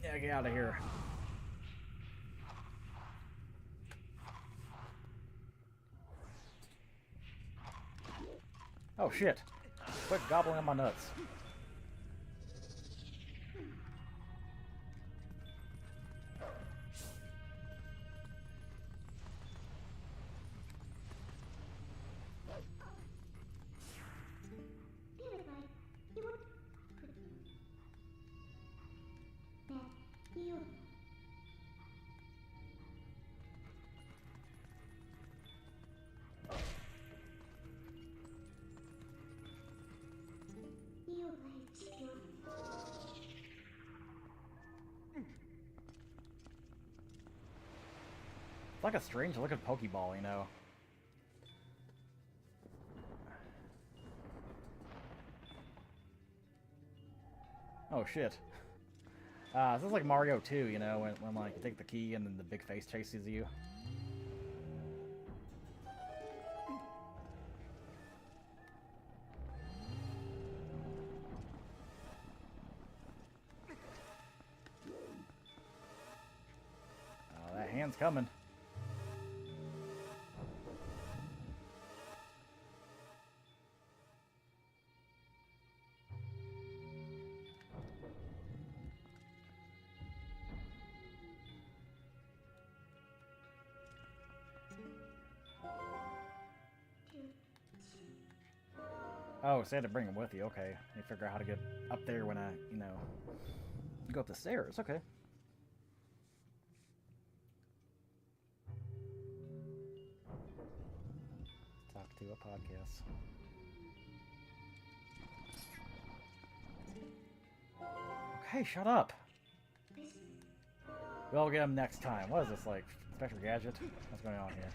Yeah, get out of here. Oh shit! Quit gobbling on my nuts. It's like a strange looking Pokeball, you know. Oh shit. This is like Mario 2, you know, when like you take the key and then the big face chases you. That hand's coming. Oh, so you had to bring him with you. Okay. You figure out how to get up there when I, you know, go up the stairs. Okay. Talk to a podcast. Okay, shut up. We'll get him next time. What is this, like, Inspector Gadget? What's going on here?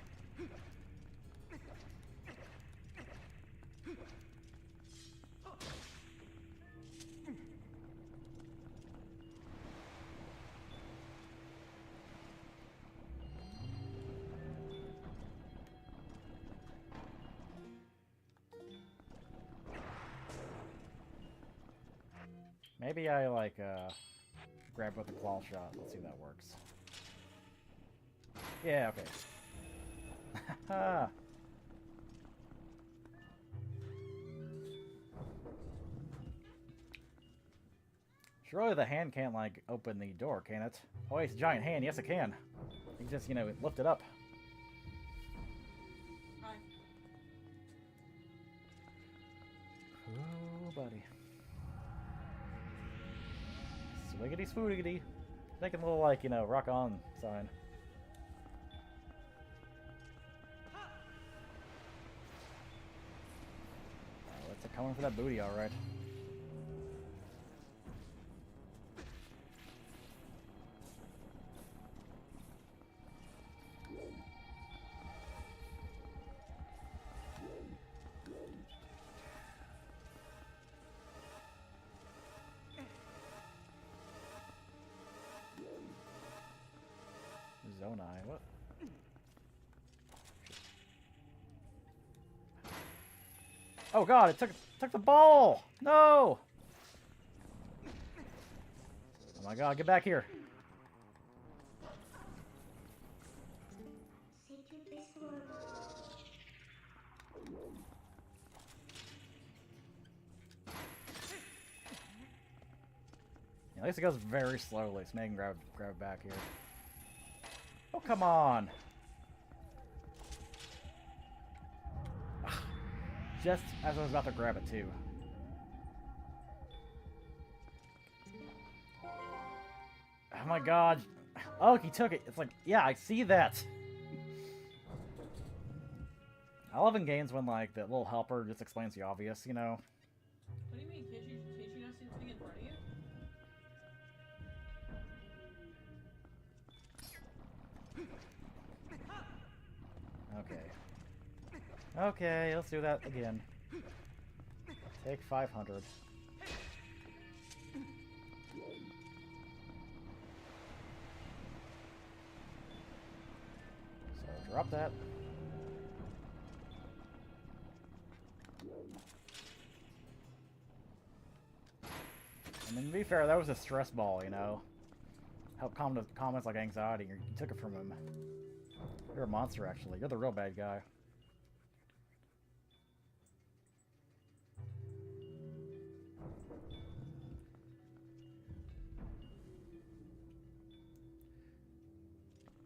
Maybe I, like, grab with the claw shot. Let's see if that works. Yeah, okay. Haha. Surely the hand can't, like, open the door, can it? Oh, wait, it's a giant hand. Yes, it can. You can just, you know, lift it up. Hi. Oh, buddy. Swiggity spoogity. Making a little, like, you know, rock on sign. Oh, it's coming for that booty, alright. Zonai, what? Oh god, it took the ball! No! Oh my god, get back here. At least it goes very slowly, so Megan grab back here. Oh, come on! Just as I was about to grab it, too. Oh my god. Oh, he took it. It's like, yeah, I see that. I love in games when, like, the little helper just explains the obvious, you know? What do you mean? Can't you not see the thing in front of you? Okay. Okay, let's do that again. Take 500. So drop that. I mean, to be fair, that was a stress ball, you know? Help calm his like anxiety. You took it from him. You're a monster, actually. You're the real bad guy.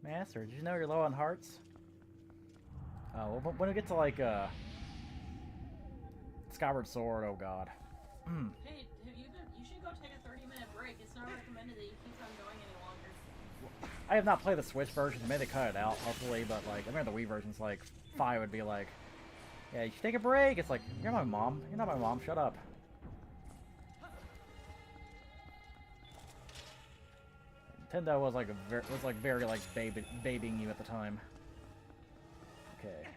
Master, did you know you're low on hearts? Oh, well, when we get to like Skyward Sword, oh god. Hey, you should go take a 30-minute break. It's not recommended that you keep on going any longer. I have not played the Switch version. Maybe they cut it out, hopefully, but like, I remember the Wii version's like, Fi would be like, yeah, you should take a break. It's like, you're my mom. You're not my mom. Shut up. Nintendo was like very like babying you at the time. Okay.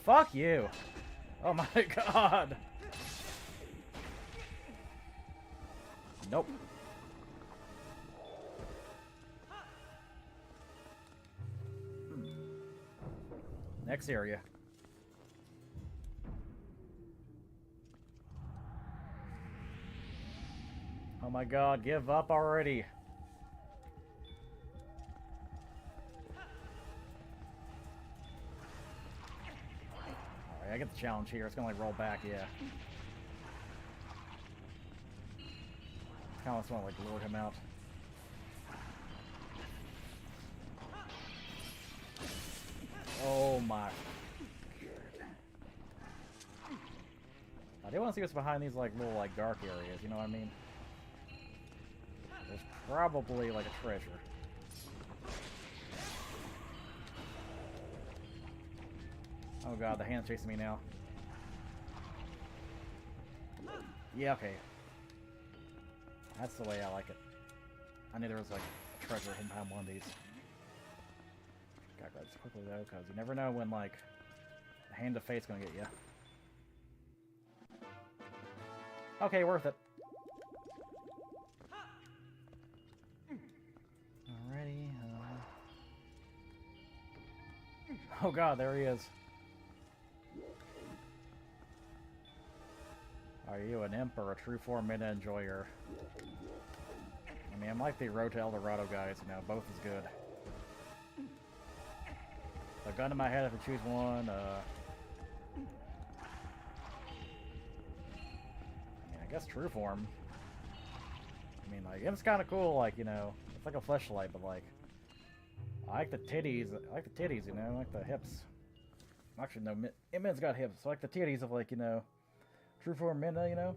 Fuck you! Oh my god! Nope. Next area. Oh my god, give up already. Alright, I get the challenge here. It's gonna like roll back, yeah. Kinda just wanna like lure him out. Oh my. I do want to see what's behind these like little like dark areas, you know what I mean? There's probably like a treasure. Oh god, the hand's chasing me now. Yeah, okay. That's the way I like it. I knew there was like a treasure hidden behind one of these. Gotta grab this quickly though, because you never know when like the hand of fate's gonna get you. Okay, worth it. Alrighty. Oh god, there he is. Are you an imp or a true form Midna enjoyer? I mean, I'm like the Road to El Dorado guys, you know, both is good. A gun to my head if I choose one, I mean, I guess true form. I mean, like, it's kind of cool, like, you know, it's like a fleshlight, but like, I like the titties, you know, I like the hips. Actually, no, Midna's got hips, so I like the titties of, like, you know, true form Midna, you know?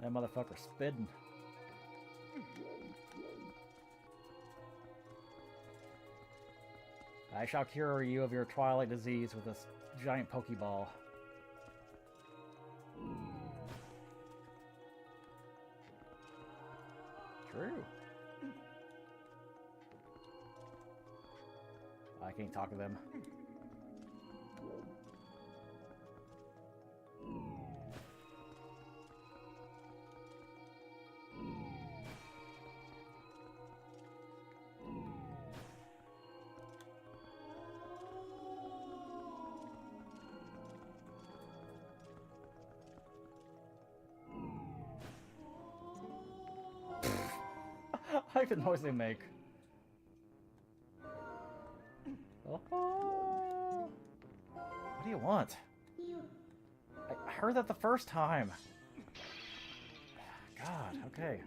That motherfucker spitting. I shall cure you of your Twilight disease with this giant Pokeball. True. I can't talk to them. I like the noise they make. Oh. What do you want? I heard that the first time. God, okay.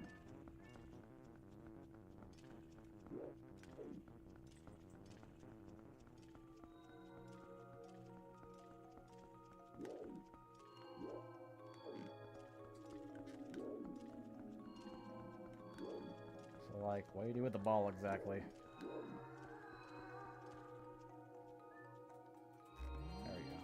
Like, what do you do with the ball exactly? There we go.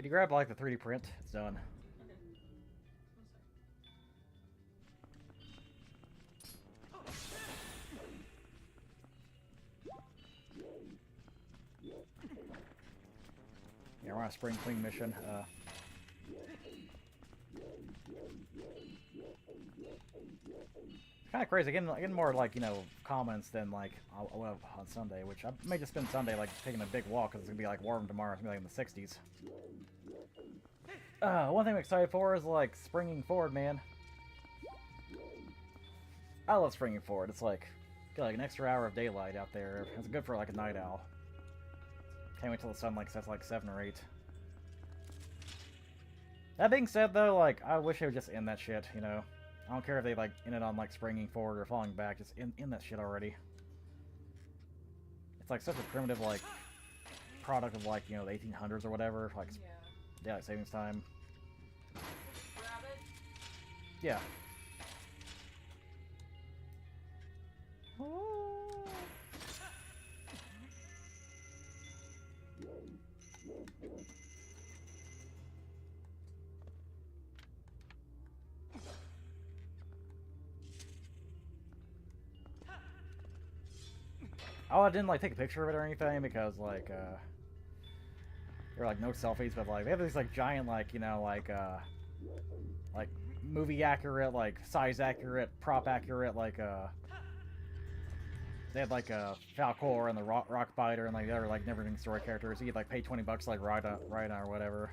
Could you grab like the 3D print? It's done. Yeah, we're on a spring clean mission. Kind of crazy. Getting more like, you know, comments than like I would have on Sunday, which I may just spend Sunday like taking a big walk because it's gonna be like warm tomorrow. It's gonna be like in the 60s. One thing I'm excited for is like springing forward, man. I love springing forward. It's like get like an extra hour of daylight out there. It's good for like a night owl. Can't wait till the sun like sets like 7 or 8. That being said, though, like I wish they would just end that shit. You know. I don't care if they, like, end it on, like, springing forward or falling back. Just end that shit already. It's, like, such a primitive, like, product of, like, you know, the 1800s or whatever. Like, yeah, daylight savings time. Rabbit? Yeah. Oh, I didn't like take a picture of it or anything because like there were like no selfies, but like they have these like giant like, you know, like movie accurate, like size accurate, prop accurate, like they had like a Falcor and the Rock Biter and like the other like Neverending Story characters. You'd like pay $20 to like ride on or whatever.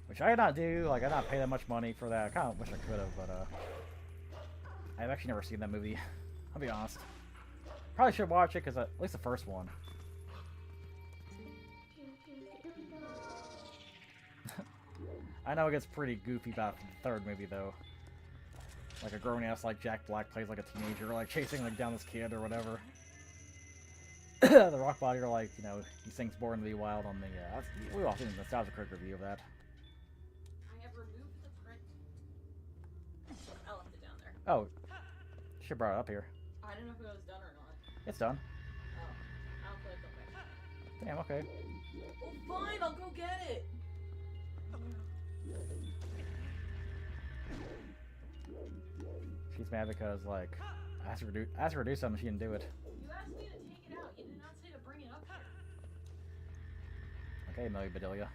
Which I did not do. Like I did not pay that much money for that. I kind of wish I could have, but I've actually never seen that movie. I'll be honest. Probably should watch it because at least the first one. I know it gets pretty goofy about the third movie though. Like a grown ass like Jack Black plays like a teenager, like chasing like down this kid or whatever. The Rock Body, like, you know, he sings "Born to Be Wild" on the. We all seen the Nostalgia Critic review of that. I have removed the print. I left it down there. Oh, should brought it up here. I don't know if it was done or not. It's done. Oh, I'll put it back. Damn. Okay. Well, fine. I'll go get it. She's mad because like I asked her to do something, she didn't do it. You asked me to take it out. You did not say to bring it up here. Okay, Millie Bedelia.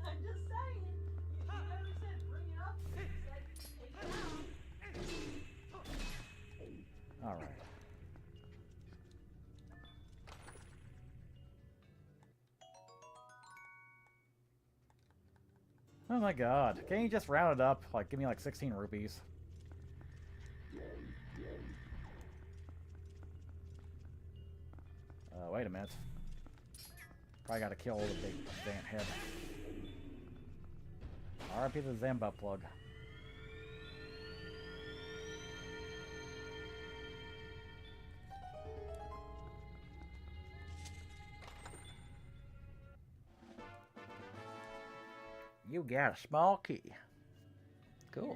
I'm just saying. You never said bring it up. You said take it out. All right. Oh my god. Can't you just round it up? Like, give me like 16 rupees. Wait a minute. Probably gotta kill the big giant head. RIP the Zamba plug. You got a small key. Cool.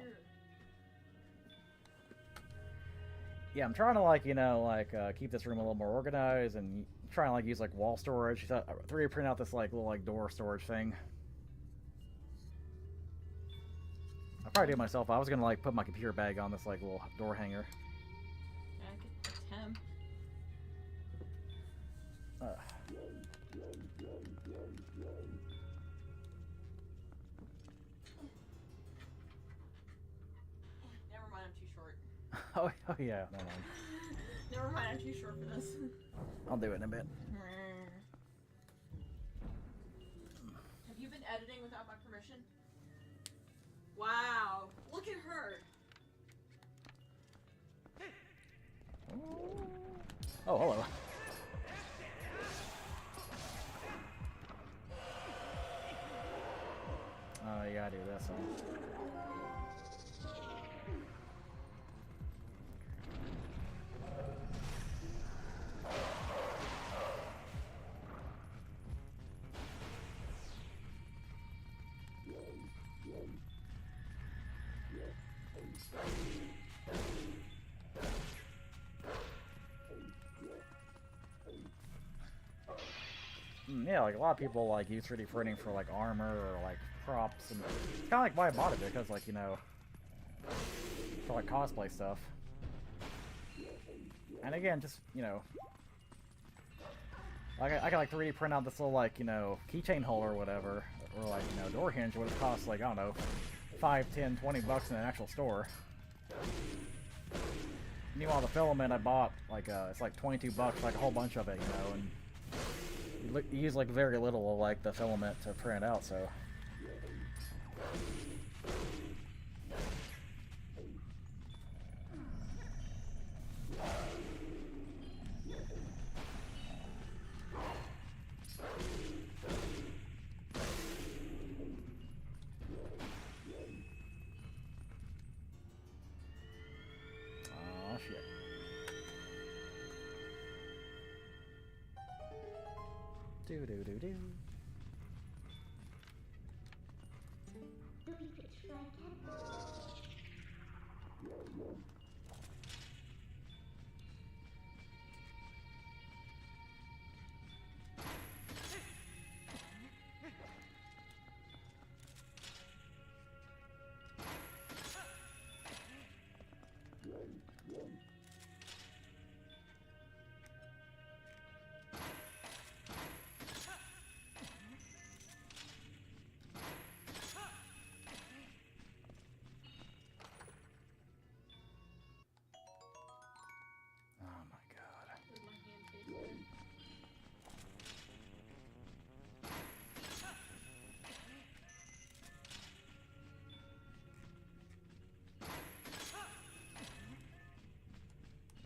Yeah, I'm trying to like, you know, like keep this room a little more organized and trying to like use like wall storage. 3D print out this like little like door storage thing. I'll probably do it myself. I was gonna like put my computer bag on this like little door hanger. Yeah, I could attempt. Never mind, I'm too short. Oh yeah, never mind. Never mind, I'm too short for this. I'll do it in a bit. Have you been editing without my permission? Wow, look at her. Oh, hello. Oh, you gotta do this one. Yeah, like a lot of people like use 3D printing for like armor or like props, and it's kind of like why I bought it, because like, you know, for like cosplay stuff. And again, just, you know, like I can like 3D print out this little like, you know, keychain holder or whatever, or like, you know, door hinge would have cost like, I don't know, 5, 10, 20 bucks in an actual store. Meanwhile, the filament I bought, like, it's like 22 bucks, like a whole bunch of it, you know, and you use like very little of like the filament to print out, so. Do do do do.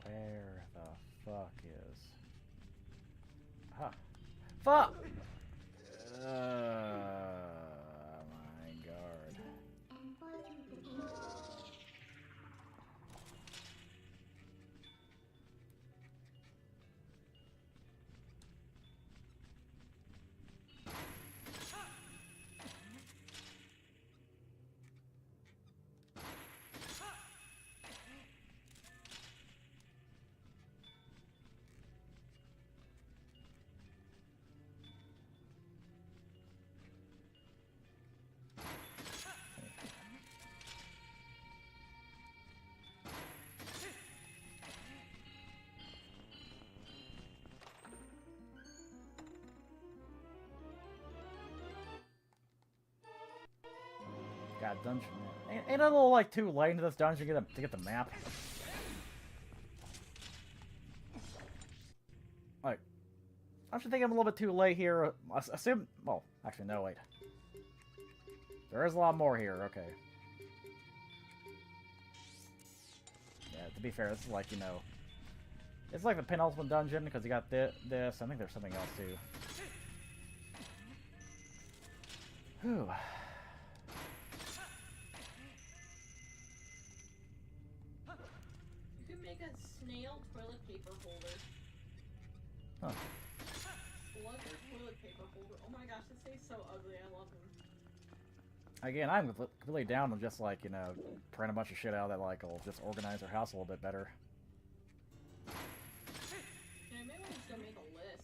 Where the fuck is... Huh. Fuck! My guard. God, dungeon. Ain't it a little like too late into this dungeon to get the map? Like, I should think I'm a little bit too late here. I assume. Well, actually, no, wait. There is a lot more here. Okay. Yeah, to be fair, this is like, you know, it's like the penultimate dungeon because you got this. I think there's something else too. Whew. Make a snail toilet paper holder. Huh. Slugger toilet paper holder. Oh my gosh, this thing's so ugly. I love them. Again, I'm completely down to just like, you know, print a bunch of shit out that like will just organize our house a little bit better. Yeah, maybe I'm just gonna make a list.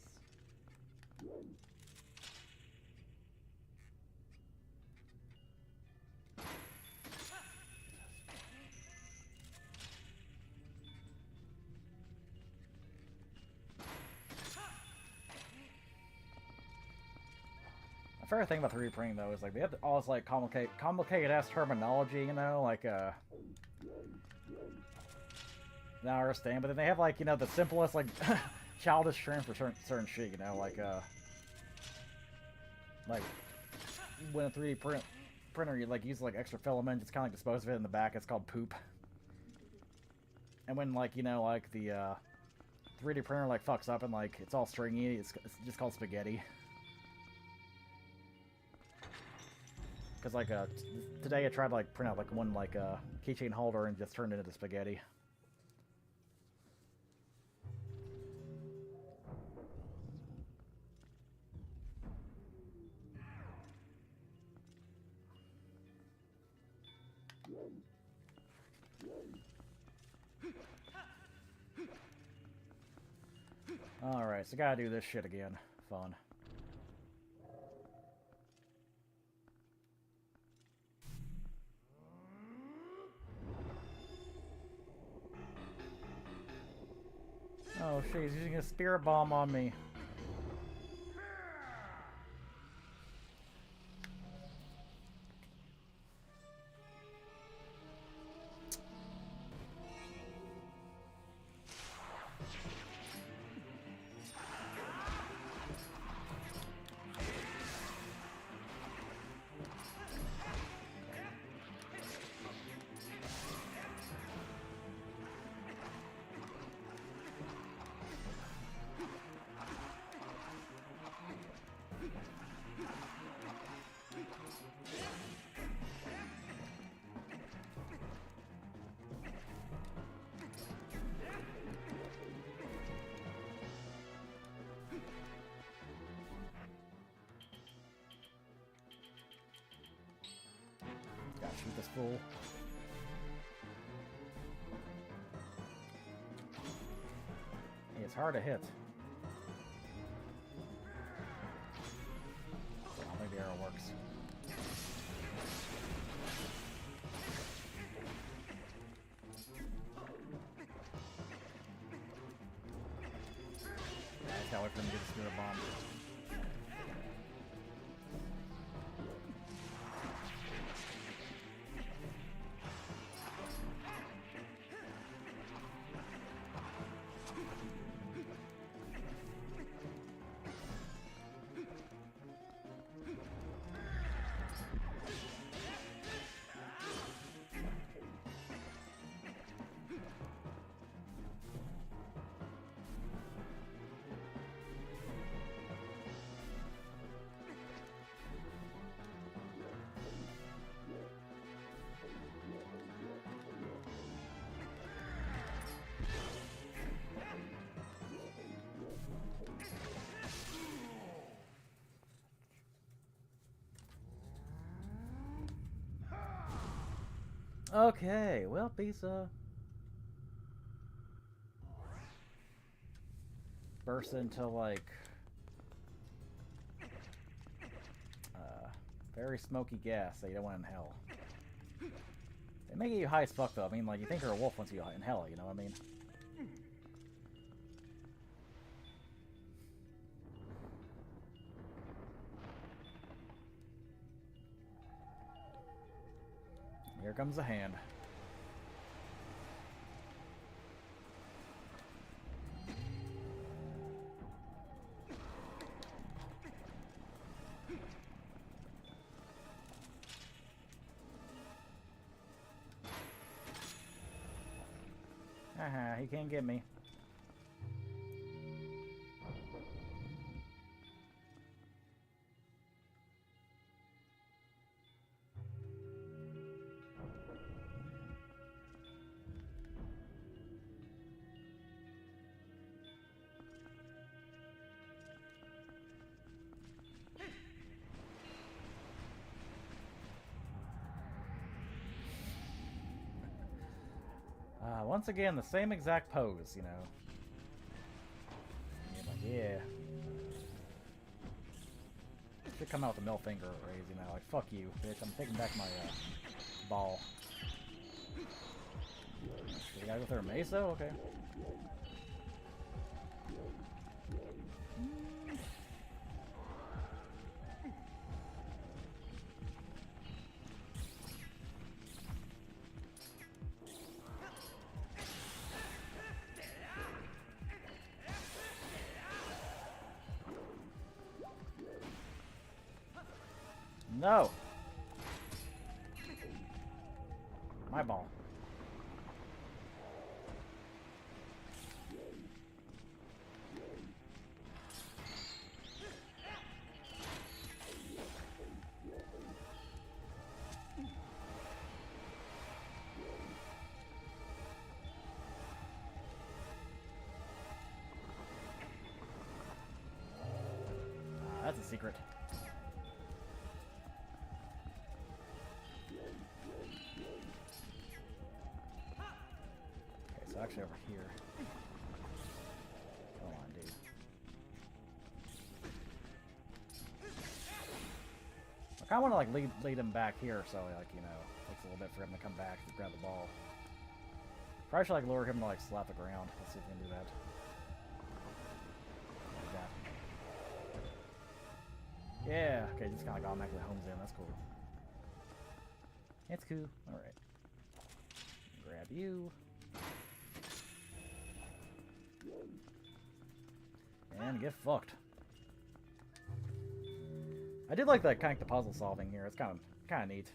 Favorite thing about 3D printing though is like they have all this like complicated ass terminology, you know, like now I understand, but then they have like, you know, the simplest like childish term for certain shit, you know, like when a 3D printer you like use like extra filament, it's kind of like dispose of it in the back. It's called poop. And when like, you know, like the 3D printer like fucks up and like it's all stringy, it's just called spaghetti. Because, like, today I tried to, like, print out, like, one, like, keychain holder and just turned it into spaghetti. Alright, so gotta do this shit again. Fun. Oh, shit, he's using a spirit bomb on me. Gotta shoot this fool. Hey, it's hard to hit. I don't think the arrow works. Yeah, I can't wait for him to get the spirit bomb. Okay, well, he's burst into like very smoky gas that you don't want in hell. They make you high as fuck though. I mean, like you think you're a wolf once you're in hell. You know what I mean? Here comes the hand. Haha, he can't get me. Once again, the same exact pose, you know. You're like, yeah. Should come out with a middle finger raise, you know, like, fuck you, bitch, I'm taking back my, ball. The guy with her mace, though? Okay. No! My ball. That's a secret. Actually over here. Come on, dude. I kind of want to like lead him back here, so like you know, it takes a little bit for him to come back to grab the ball. Probably should like lure him to like slap the ground. Let's see if we can do that. Yeah, okay, just kind of got back to the home zone. That's cool. It's cool. Alright. Grab you. And get fucked. I did like that kind of the puzzle solving here. It's kind of neat.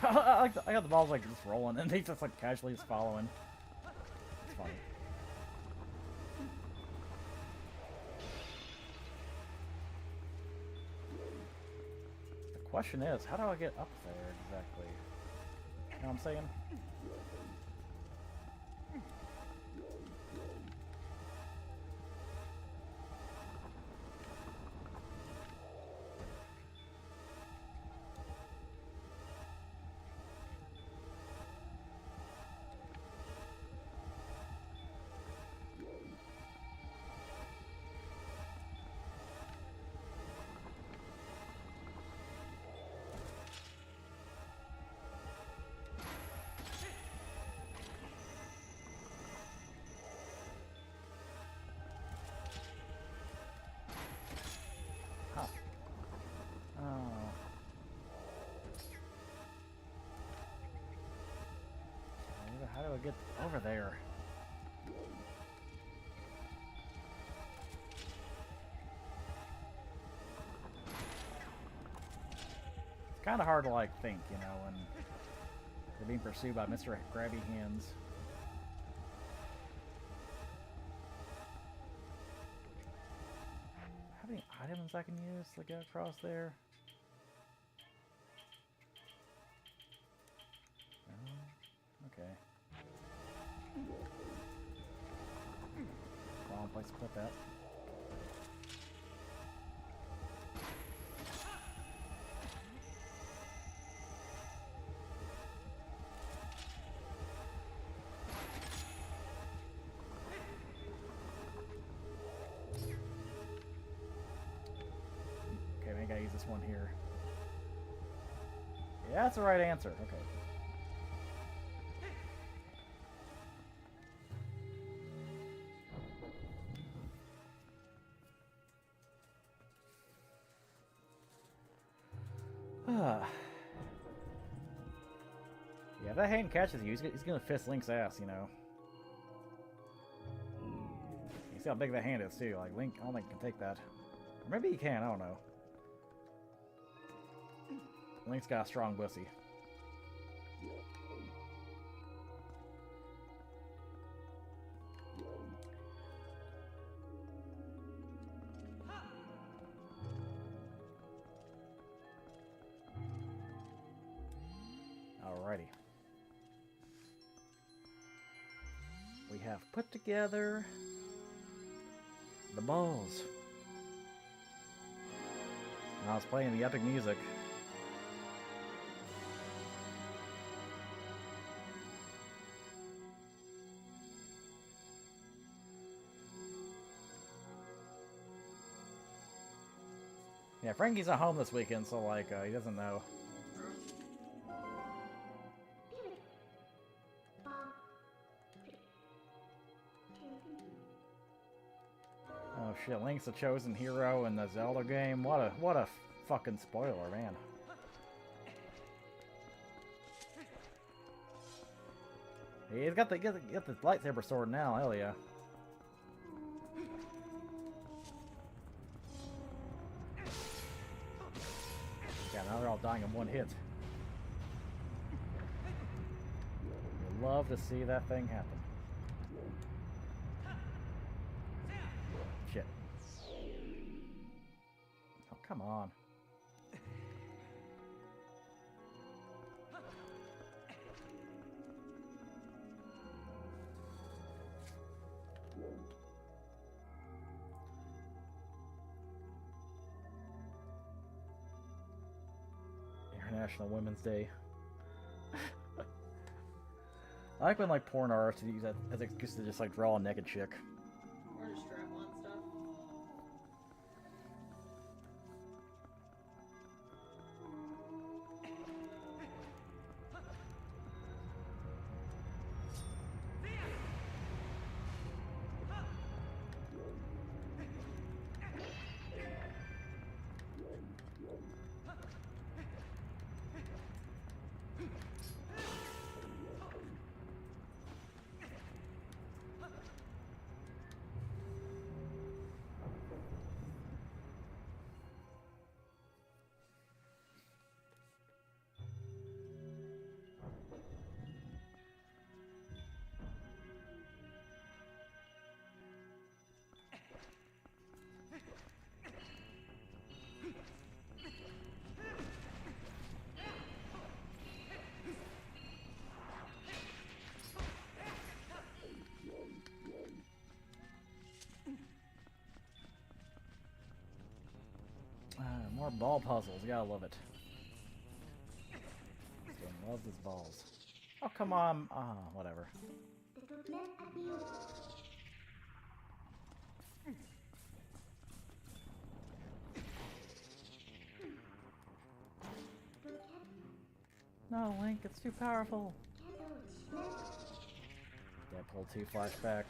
I got the balls like just rolling, and they just like casually just following. It's funny. The question is, how do I get up there exactly? You know what I'm saying? How do I get over there? It's kind of hard to like think, you know, when they're being pursued by Mr. Grabby Hands. Have any items I can use to get across there? No? Okay. Wrong place to put that. Okay, maybe I gotta use this one here. Yeah, that's the right answer. Okay. Yeah, if that hand catches you, he's gonna fist Link's ass, you know. You see how big that hand is, too. Like, Link, I don't think can take that. Or maybe he can, I don't know. Link's got a strong pussy. Alrighty. We have put together the balls. And I was playing the epic music. Yeah, Frankie's not home this weekend, so like he doesn't know. Oh shit, Link's the chosen hero in the Zelda game. What a fucking spoiler, man. He's got the lightsaber sword now. Hell yeah. Yeah, now they're all dying in one hit. You love to see that thing happen. Shit. Oh, come on. International Women's Day. I like when like porn artists use that as an excuse to just like draw a naked chick. Or just strap on stuff. More ball puzzles. You gotta love it. This game loves its balls. Oh, come on. Whatever. No, Link, it's too powerful. Deadpool 2 flashback.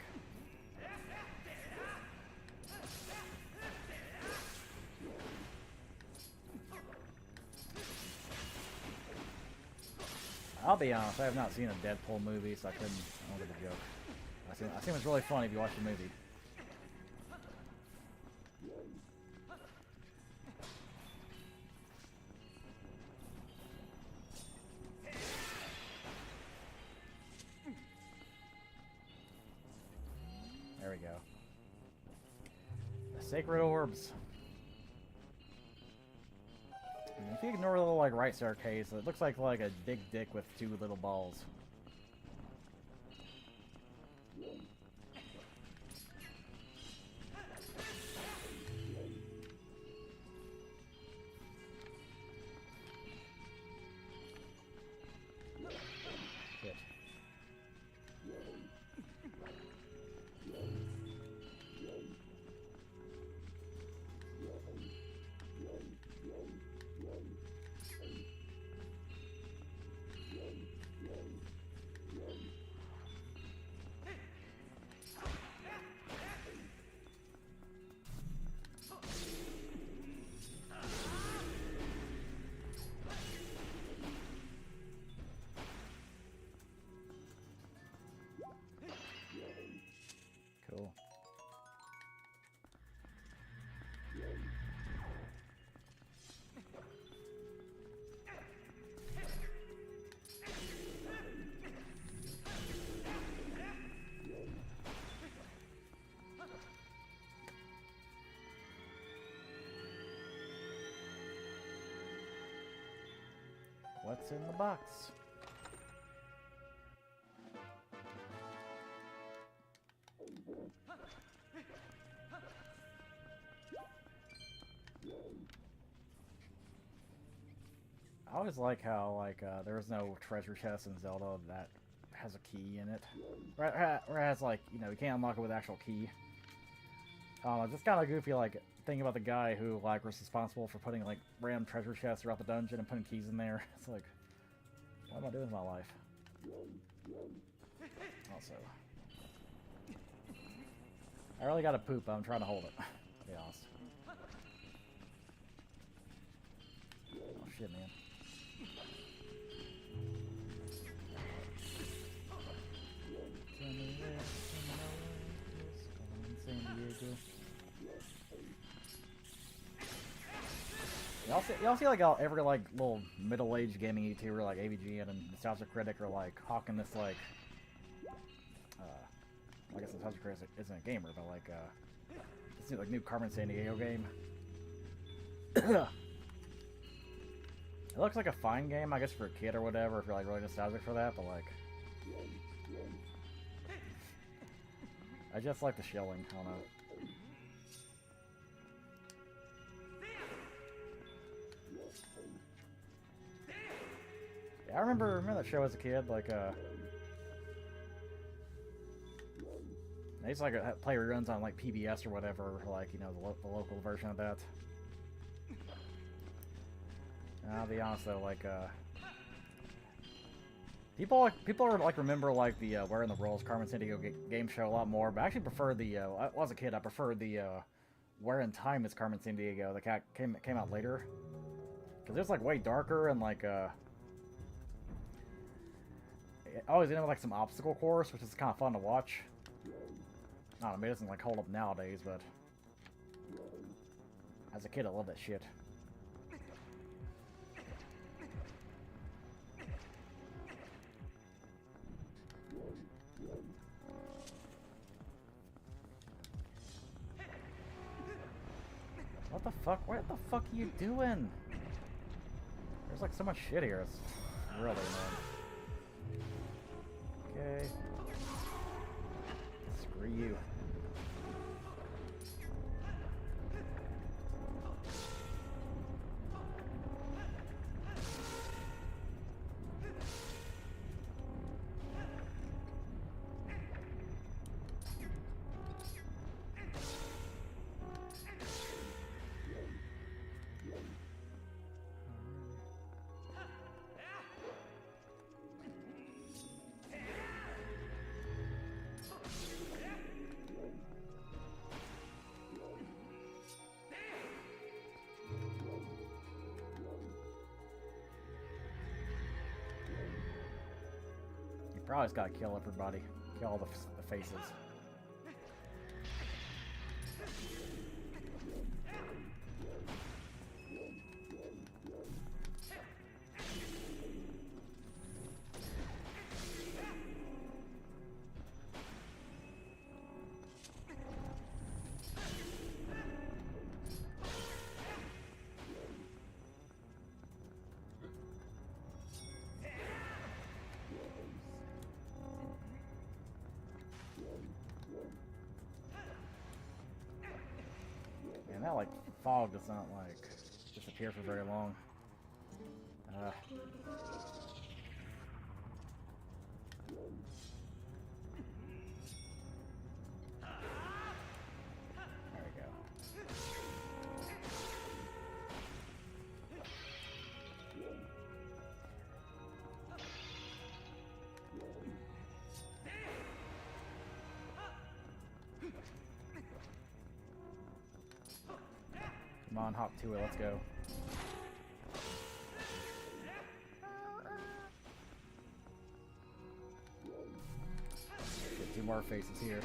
I'll be honest, I have not seen a Deadpool movie, so I don't get the joke. I assume it's really funny if you watch the movie. There we go. The sacred orbs. If you ignore the little like right staircase, it looks like a big dick with two little balls. Shit. Cool. What's in the box? I always like how there was no treasure chest in Zelda that has a key in it, or it has like you can't unlock it with actual key. It's kind of goofy thinking about the guy who was responsible for putting random treasure chests throughout the dungeon and putting keys in there. It's like, what am I doing with my life? Also, I really gotta poop. I'm trying to hold it. To be honest. Oh shit, man. y'all see like every like little middle-aged gaming YouTuber like AVGN and Nostalgia Critic are like hawking this like I guess Nostalgia Critic isn't a gamer, but like this like new Carmen Sandiego game. It looks like a fine game, I guess, for a kid or whatever, if you're like really nostalgic for that, but like I just like the shilling, I don't know. I remember that show as a kid, like, I used to, like, play reruns on, like, PBS or whatever, like, you know, the local version of that. And I'll be honest, though, like, people are, like, remember, like, the, Where in the World is Carmen Sandiego game show a lot more, but I actually prefer the, as a kid, I preferred the, Where in Time is Carmen Sandiego that came out later. Because it was, like, way darker and, like, it always ended with like some obstacle course, which is kind of fun to watch. I don't know, maybe it doesn't like hold up nowadays, but as a kid I loved that shit. What the fuck? What the fuck are you doing? There's like so much shit here. It's really annoying. Okay. Screw you. Probably just gotta kill everybody. Kill all the faces. And that like fog does not like disappear for very long. There we go. Come on, hop to it, let's go. Get 2 more faces here.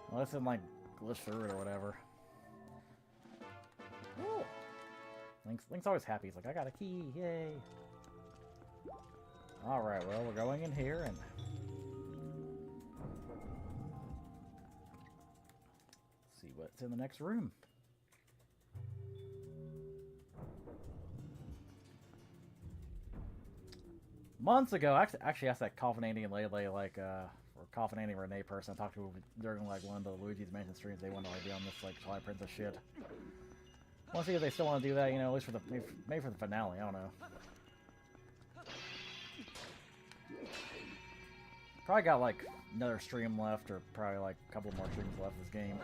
Well, this didn't like glitch through it or whatever. Ooh. Link's always happy. He's like, I got a key, yay! Alright, well, we're going in here and... see what's in the next room. Months ago, I actually asked that Coffin Andy and Lele, like, or Coffin Andy and Renee person I talked to during, like, one of the Luigi's Mansion streams, they wanted to, like, be on this, like, Twilight Princess shit. I want to see if they still want to do that, you know, at least for the, maybe for the finale, I don't know. Probably got, like, another stream left, or probably, like, a couple more streams left this game.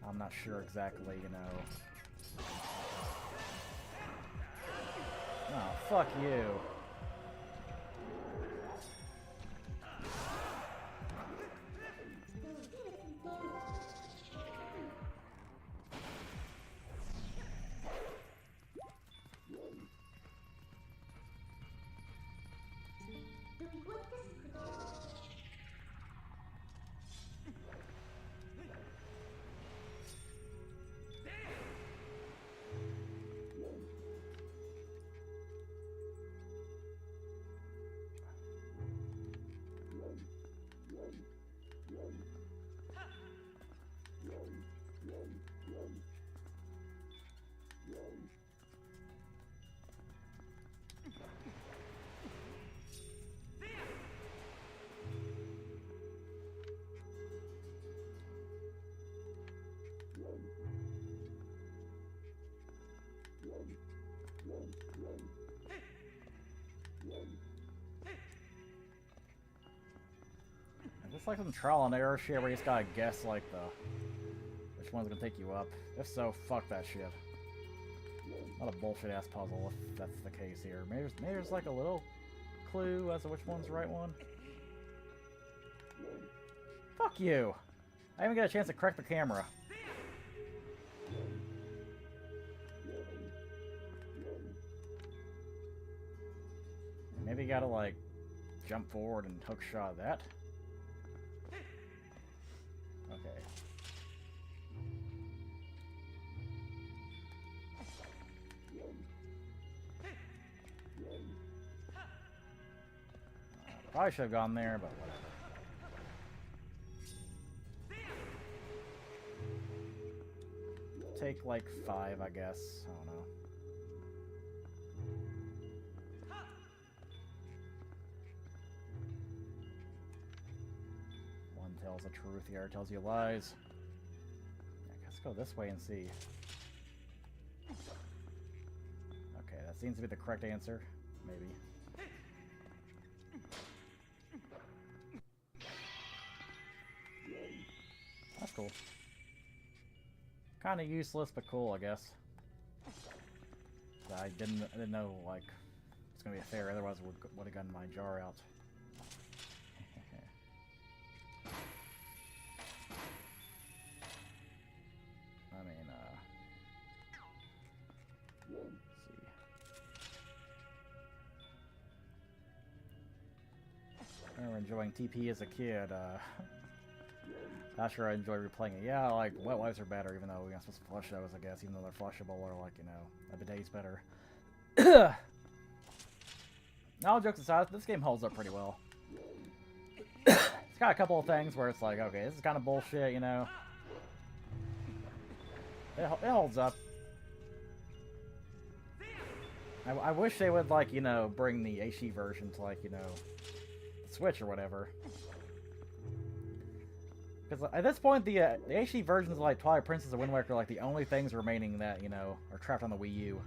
I'm not sure exactly, you know. Oh, fuck you. this like some trial and error shit where you just gotta guess like which one's gonna take you up? If so, fuck that shit. Not a bullshit ass puzzle if that's the case here. Maybe there's like a little clue as to which one's the right one. Fuck you! I didn't even get a chance to correct the camera. Maybe you gotta like jump forward and hook shot that. Okay. Probably should have gone there, but whatever. Take like 5, I guess. I don't know. One tells the truth, the other tells you lies. I guess go this way and see. Okay, that seems to be the correct answer. Maybe. That's cool. Kind of useless, but cool, I guess. I didn't know like it's gonna be a fair. Otherwise, would have gotten my jar out. I mean, let's see. I remember enjoying TP as a kid. Not sure I enjoy replaying it. Yeah, like, wet wipes are better, even though we're not supposed to flush those, I guess, even though they're flushable, or, like, you know, a bidet's better. All jokes aside, this game holds up pretty well. It's got a couple of things where it's like, okay, this is kind of bullshit, you know. It holds up. I wish they would, like, you know, bring the HD version to, like, you know, the Switch or whatever. Because at this point, the HD versions of like Twilight Princess and Wind Waker are like the only things remaining that, you know, are trapped on the Wii U.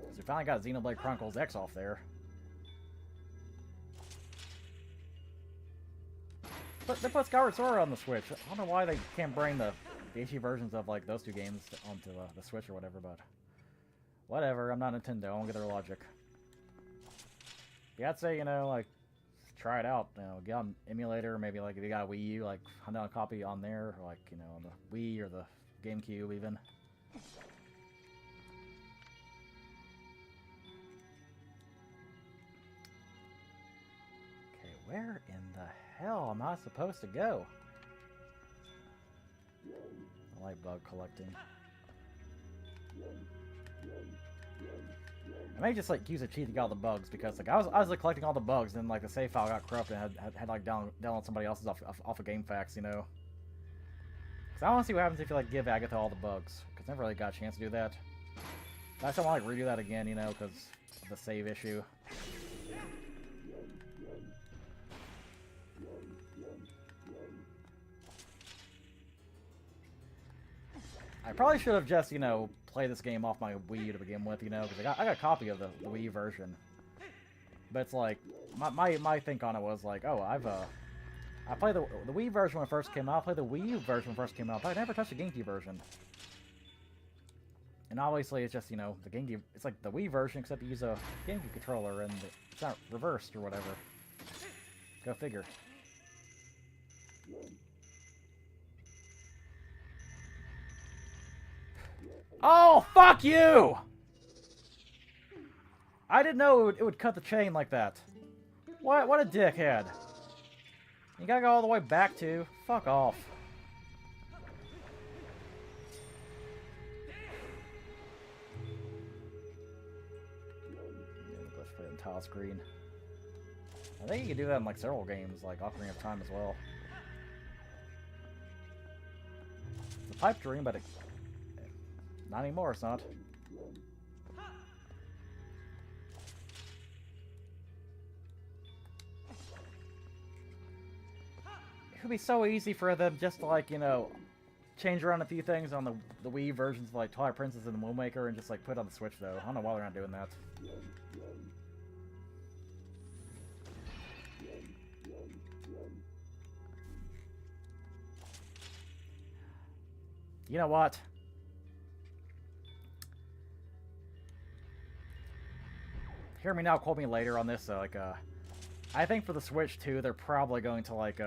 Because we finally got Xenoblade Chronicles X off there. But they put Skyward Sword on the Switch. I don't know why they can't bring the HD versions of like those two games onto the Switch or whatever, but whatever. I'm not Nintendo. I don't get their logic. Yeah, I'd say, you know, like, try it out, you know, get on emulator, maybe like if you got a Wii U, like hunt down a copy on there, or like, you know, on the Wii or the Gamecube even. Okay, where in the hell am I supposed to go? I like bug collecting. I may just like use a cheat to get all the bugs, because like I was like collecting all the bugs, and like the save file got corrupted and had like download somebody else's off of GameFAQs, you know. Cause I want to see what happens if you like give Agatha all the bugs, cause I never really got a chance to do that. I just don't want to like redo that again, you know, because of the save issue. I probably should have just, you know, played this game off my Wii U to begin with, you know, because I got a copy of the Wii U version. But it's like, my think on it was like, oh, I played the Wii version when it first came out, I played the Wii U version when it first came out, but I never touched the GameCube version. And obviously it's just, you know, the GameCube, it's like the Wii version, except you use a GameCube controller, and it's not reversed or whatever. Go figure. Oh, fuck you! I didn't know it would cut the chain like that. What a dickhead. You gotta go all the way back to. Fuck off. Let's put it in tile screen. I think you can do that in like several games, like Ocarina of Time as well. It's a pipe dream, but not anymore, it's not. It would be so easy for them just to, like, you know, change around a few things on the Wii versions of, like, Twilight Princess and the Wind Waker and just, like, put it on the Switch, though. I don't know why they're not doing that. You know what? Hear me now, quote me later on this. Like, I think for the Switch 2, they're probably going to like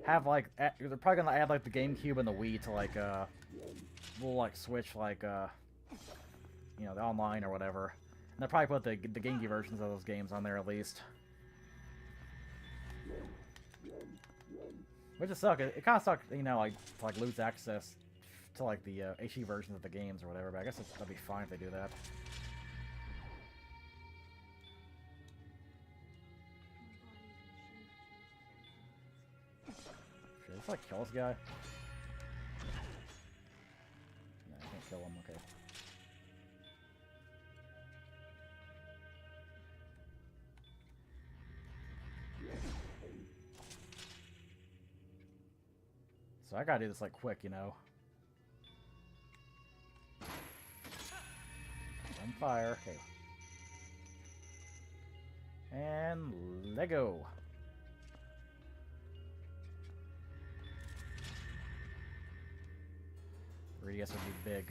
have like they're probably gonna add like the GameCube and the Wii to like little like Switch like you know, the online or whatever. And they'll probably put the GameCube versions of those games on there at least. Which just sucks. It kind of sucks, you know, like to like lose access to like the HD versions of the games or whatever. But I guess that'd be fine if they do that. Should I just like kill this guy? No, I can't kill him. Okay. So I gotta do this like quick, you know. On fire, okay. And Lego. 3DS would be big.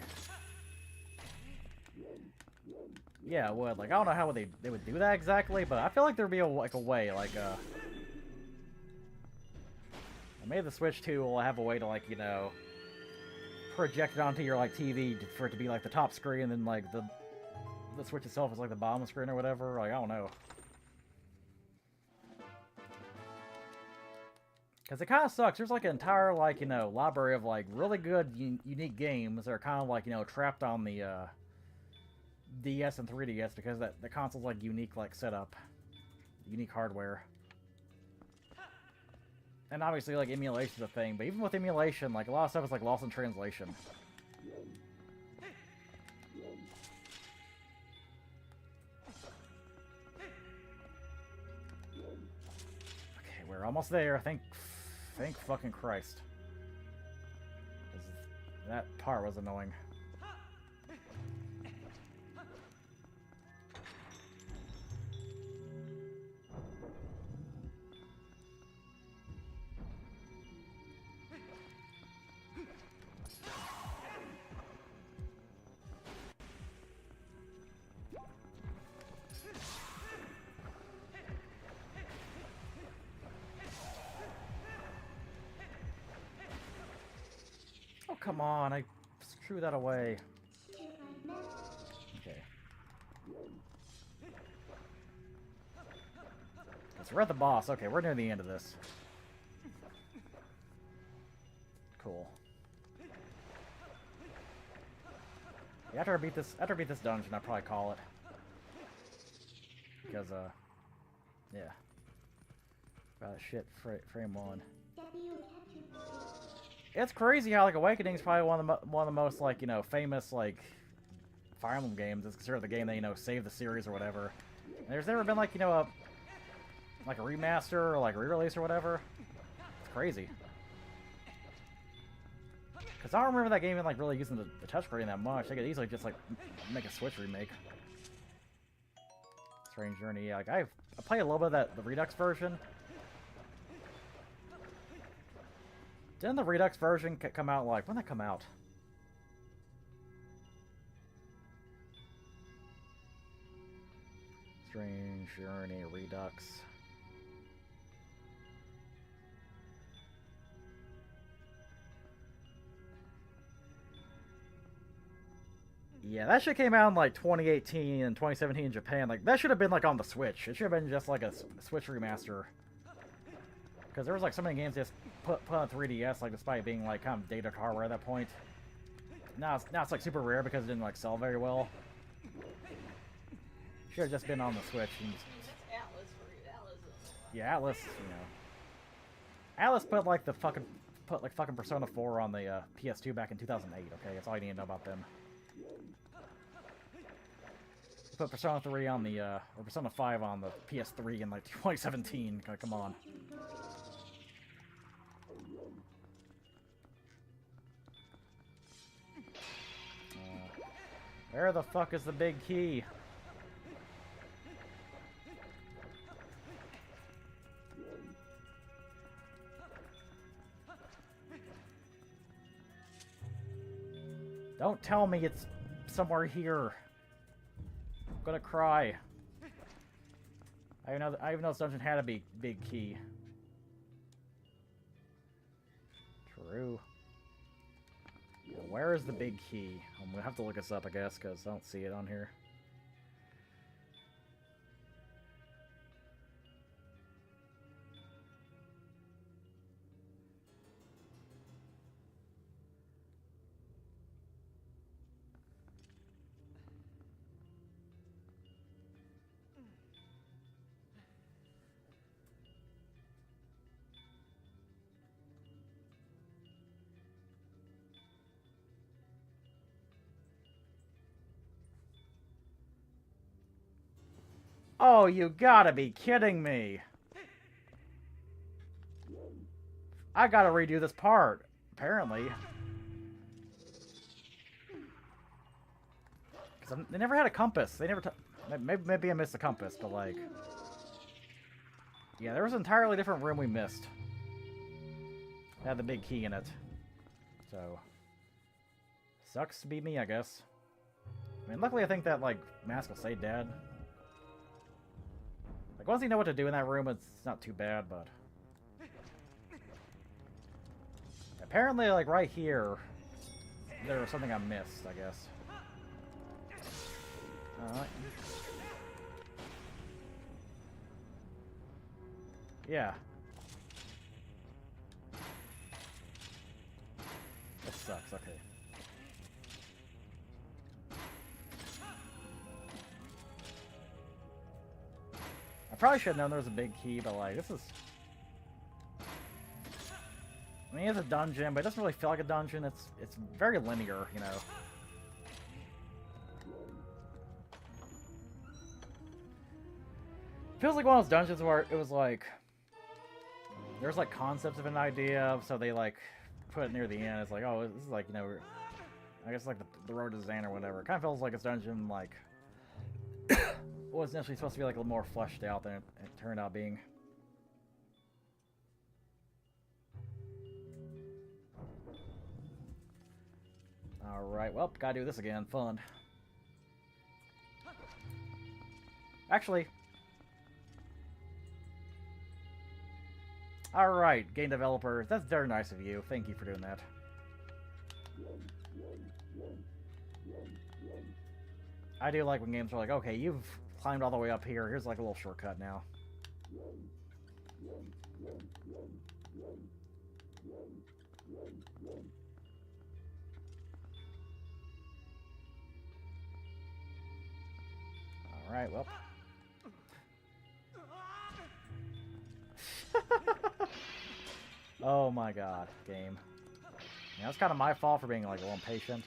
Yeah, it would. Like, I don't know how they would do that exactly, but I feel like there'd be a way, like maybe the Switch 2 will have a way to, like, you know, project it onto your, like, TV for it to be, like, the top screen, and then, like, the Switch itself is, like, the bottom screen or whatever. Like, I don't know. Because it kind of sucks. There's, like, an entire, like, you know, library of, like, really good, unique games that are kind of, like, you know, trapped on the, DS and 3DS because the console's, like, unique, like, setup. Unique hardware. And obviously, like, emulation's a thing, but even with emulation, like, a lot of stuff is, like, lost in translation. Okay, we're almost there. Thank fucking Christ. That part was annoying. Oh, come on, I threw that away. Okay. So we're at the boss. Okay, we're near the end of this. Cool. Yeah, after I beat this dungeon, I'll probably call it. Because, yeah. Shit, frame 1. It's crazy how, like, Awakening is probably one of the most, like, you know, famous, like, Fire Emblem games. It's considered the game that, you know, saved the series or whatever. And there's never been, like, you know, a remaster or, like, re-release or whatever. It's crazy. Because I don't remember that game even, like, really using the touchscreen that much. They could easily just, like, make a Switch remake. Strange Journey, yeah. Like, I played a little bit of the Redux version. Didn't the Redux version come out, like, when did that come out? Strange Journey, Redux. Yeah, that shit came out in, like, 2018 and 2017 in Japan. Like, that should have been, like, on the Switch. It should have been just, like, a Switch remaster. Because there was, like, so many games just put on 3DS, like, despite being, like, kind of dated hardware at that point. Now it's like, super rare because it didn't, like, sell very well. Should have just been on the Switch. And just... Yeah, Atlas, you know. Atlas put, like, fucking Persona 4 on the PS2 back in 2008, okay? That's all you need to know about them. Put Persona 3 on the, or Persona 5 on the PS3 in, like, 2017. Come on. Where the fuck is the big key? Don't tell me it's somewhere here. I'm gonna cry. I even know this dungeon had a big key. True. Now, where is the big key? I'm gonna have to look this up, I guess, because I don't see it on here. Oh, you gotta be kidding me. I gotta redo this part, apparently. Because they never had a compass. They never... Maybe I missed the compass, but like... Yeah, there was an entirely different room we missed. It had the big key in it. So... Sucks to be me, I guess. I mean, luckily I think that, like, mask will stay dead. Like, once you know what to do in that room, it's not too bad, but... Apparently, like, right here, there was something I missed, I guess. Alright. Yeah. This sucks, okay. Probably should have known there was a big key, but like, this is... I mean, it's a dungeon, but it doesn't really feel like a dungeon. It's very linear, you know. Feels like one of those dungeons where it was like... There's like concepts of an idea, so they like put it near the end. It's like, oh, this is like, you know, I guess like the road to Zan or whatever. It kind of feels like it's dungeon like... was initially supposed to be like a little more fleshed out than it turned out being. Alright, well, gotta do this again. Fun. Actually. Alright, game developer. That's very nice of you. Thank you for doing that. I do like when games are like, okay, you've climbed all the way up here. Here's like a little shortcut now. Alright, well. Oh my god, game. Yeah, that's kind of my fault for being like a little impatient.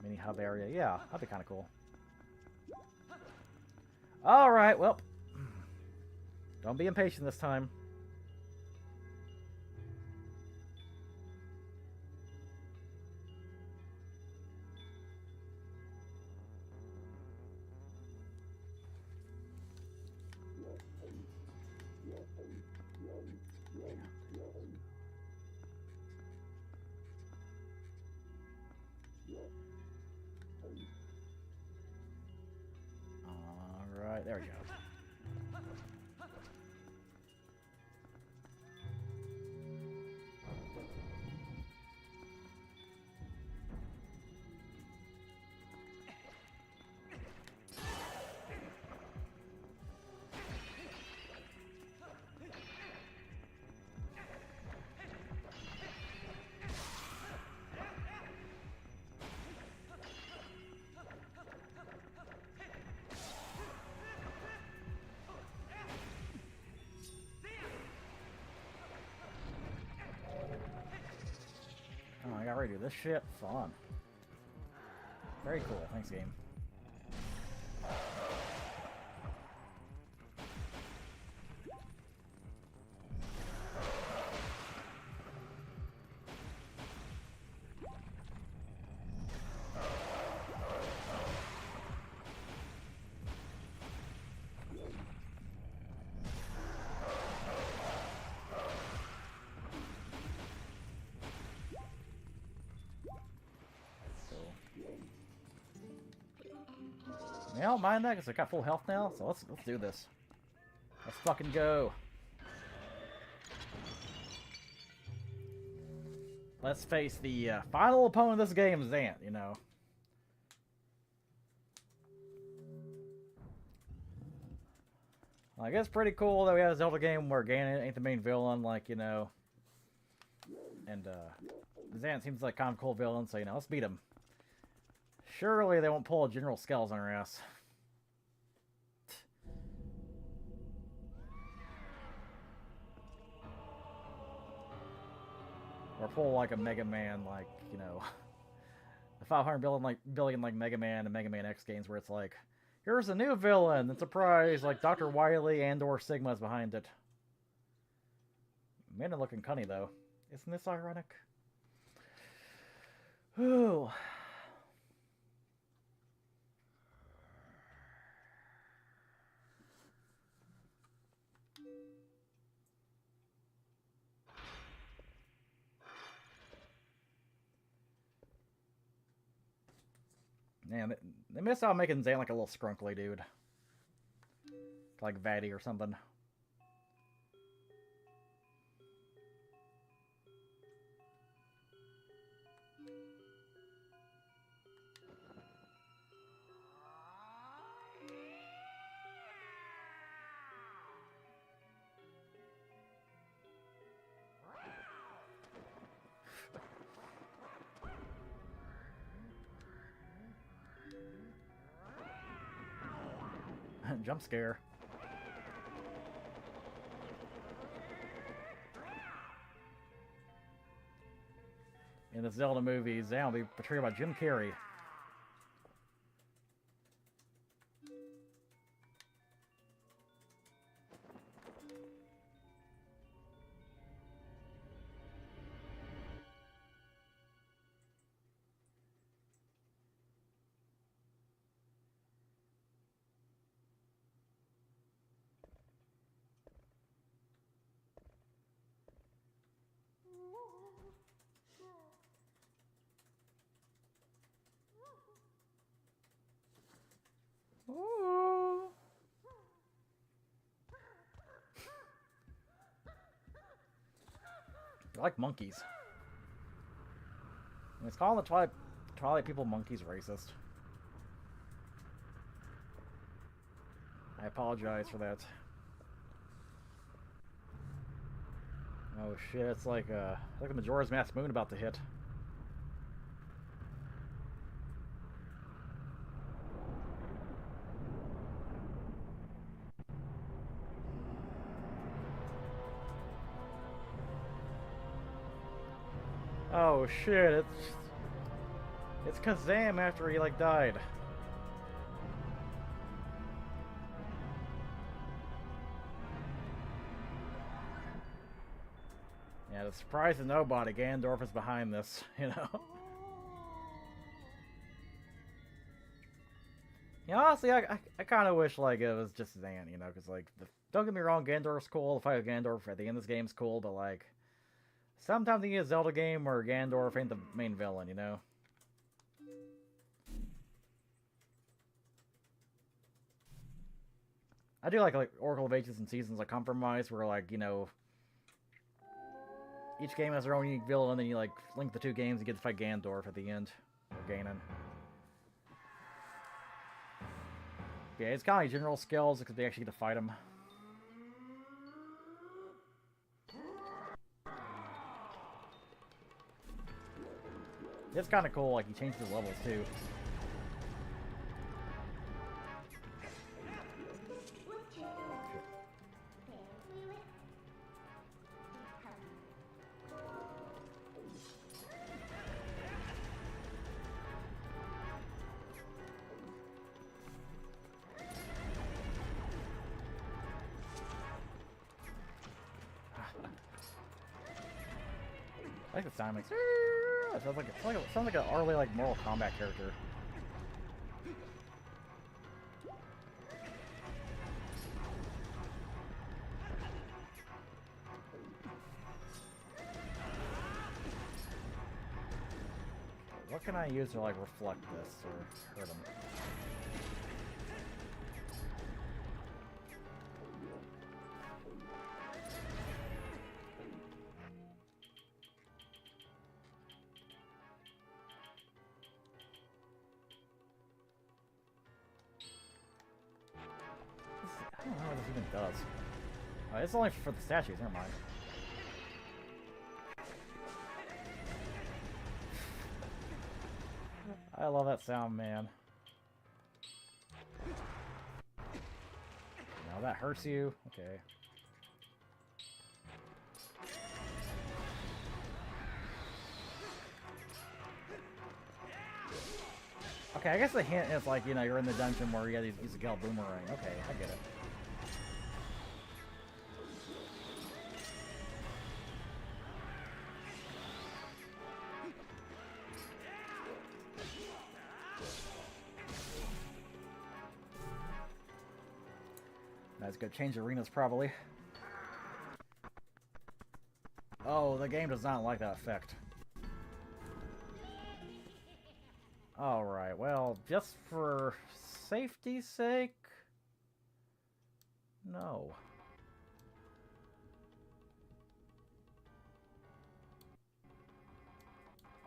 Mini hub area. Yeah, that'd be kind of cool. Alright, well. Don't be impatient this time. Alright, there we go. Oh, I got ready to do this shit. Fun. Very cool. Thanks, game. I don't mind that because I got full health now, so let's do this. Let's fucking go. Let's face the final opponent of this game, Zant, you know. Like, it's pretty cool that we have a Zelda game where Ganon ain't the main villain, like, you know. And, Zant seems like kind of a cool villain, so, you know, let's beat him. Surely they won't pull a General Skells on our ass. Or pull, like, a Mega Man, like, you know... the 500 billion, like, Mega Man and Mega Man X games where it's like... Here's a new villain, and surprise, like Dr. Wily and or Sigma's behind it. Man, looking cunny though. Isn't this ironic? Ooh. Man, they missed out making Zan like a little scrunkly dude. Like Vatty or something. Jump scare. In the Zelda movies, Zan will be portrayed by Jim Carrey. Ooh. They're like monkeys. And it's calling the Twilight people monkeys racist. I apologize for that. Oh shit, it's like a Majora's Mask moon about to hit. Oh shit, it's Kazam after he like died. Yeah, the surprise of nobody, Ganondorf is behind this, you know. Yeah, honestly, I kind of wish like it was just Zan, you know, because like don't get me wrong, Ganondorf's cool. The fight with Ganondorf at the end of this game's cool, but like. Sometimes you need a Zelda game where Ganondorf ain't the main villain, you know? I do like Oracle of Ages and Seasons of Compromise where, like, you know... Each game has their own unique villain, and then you, like, link the two games and get to fight Ganondorf at the end. Or Ganon. Yeah, it's kind of like general skills because they actually get to fight him. It's kind of cool, like, he changed the levels, too. I like the sound, like... It sounds like an early, like, Mortal Kombat character. What can I use to, like, reflect this or hurt him? even does. It's only for the statues, never mind. I love that sound, man. Now that hurts you. Okay. Okay, I guess the hint is like, you know, you're in the dungeon where you gotta use a Gale Boomerang. Okay, I get it. That's gonna change arenas, probably. Oh, the game does not like that effect. Alright, well, just for safety's sake... No.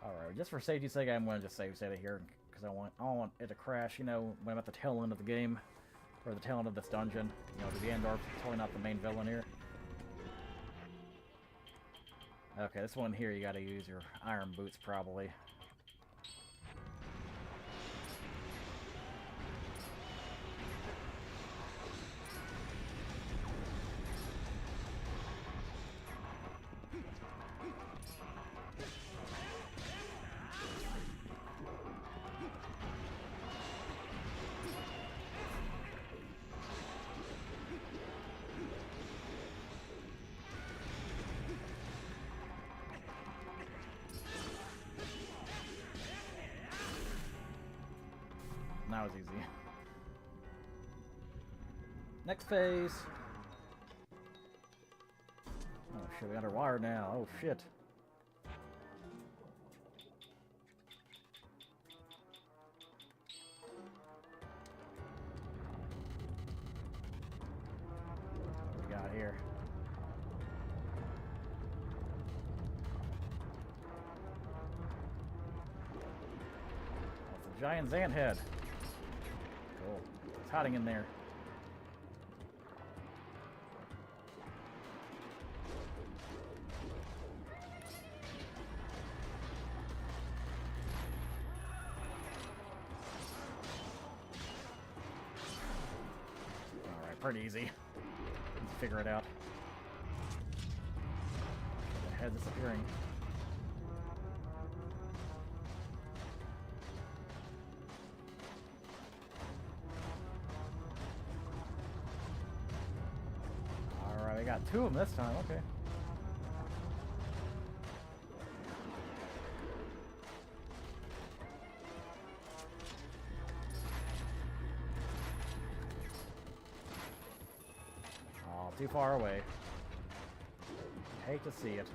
Alright, just for safety's sake, I'm gonna just save it here, because I don't want it to crash, you know, when I'm at the tail end of the game. Or the tail end of this dungeon. You know, the Gandalf's totally not the main villain here. Okay, this one here you gotta use your iron boots, probably. That was easy. Next phase. Oh shit, we underwater now. Oh shit. What we got here? That's a giant Xant head. Cool. It's hiding in there. Alright, pretty easy. Let's figure it out. The head disappearing. Alright, I got two of them this time, okay. Oh, too far away. Hate to see it.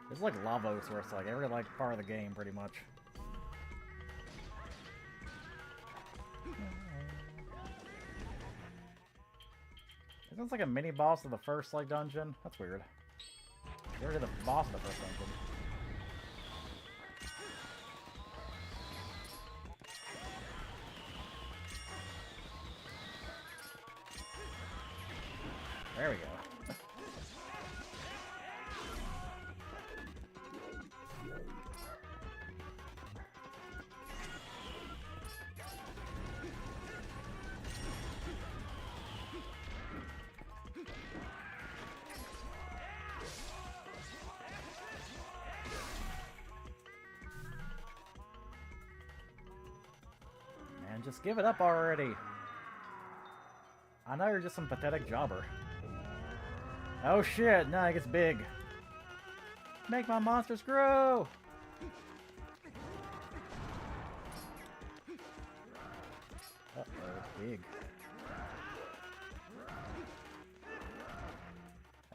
It's like Lavos, where it's like every part of the game, pretty much. Isn't this like a mini boss of the first dungeon? That's weird. You're the boss of the first dungeon. There we go. Man, just give it up already. I know you're just some pathetic jobber. Oh shit, now it gets big. Make my monsters grow! big.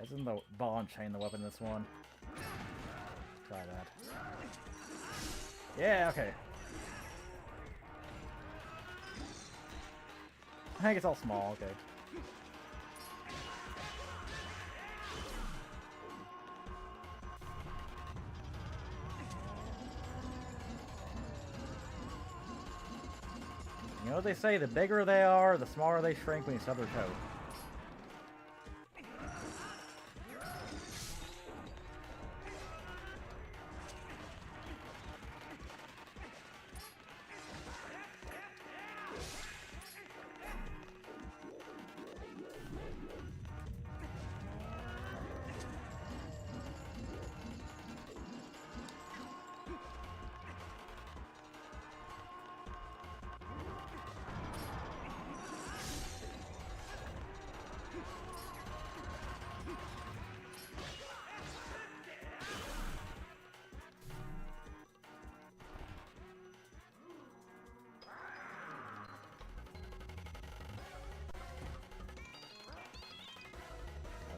Isn't the ball and chain the weapon this one? Try that. Yeah, okay. I think it's all small, okay. You know what they say, the bigger they are, the smaller they shrink when you stub their toe.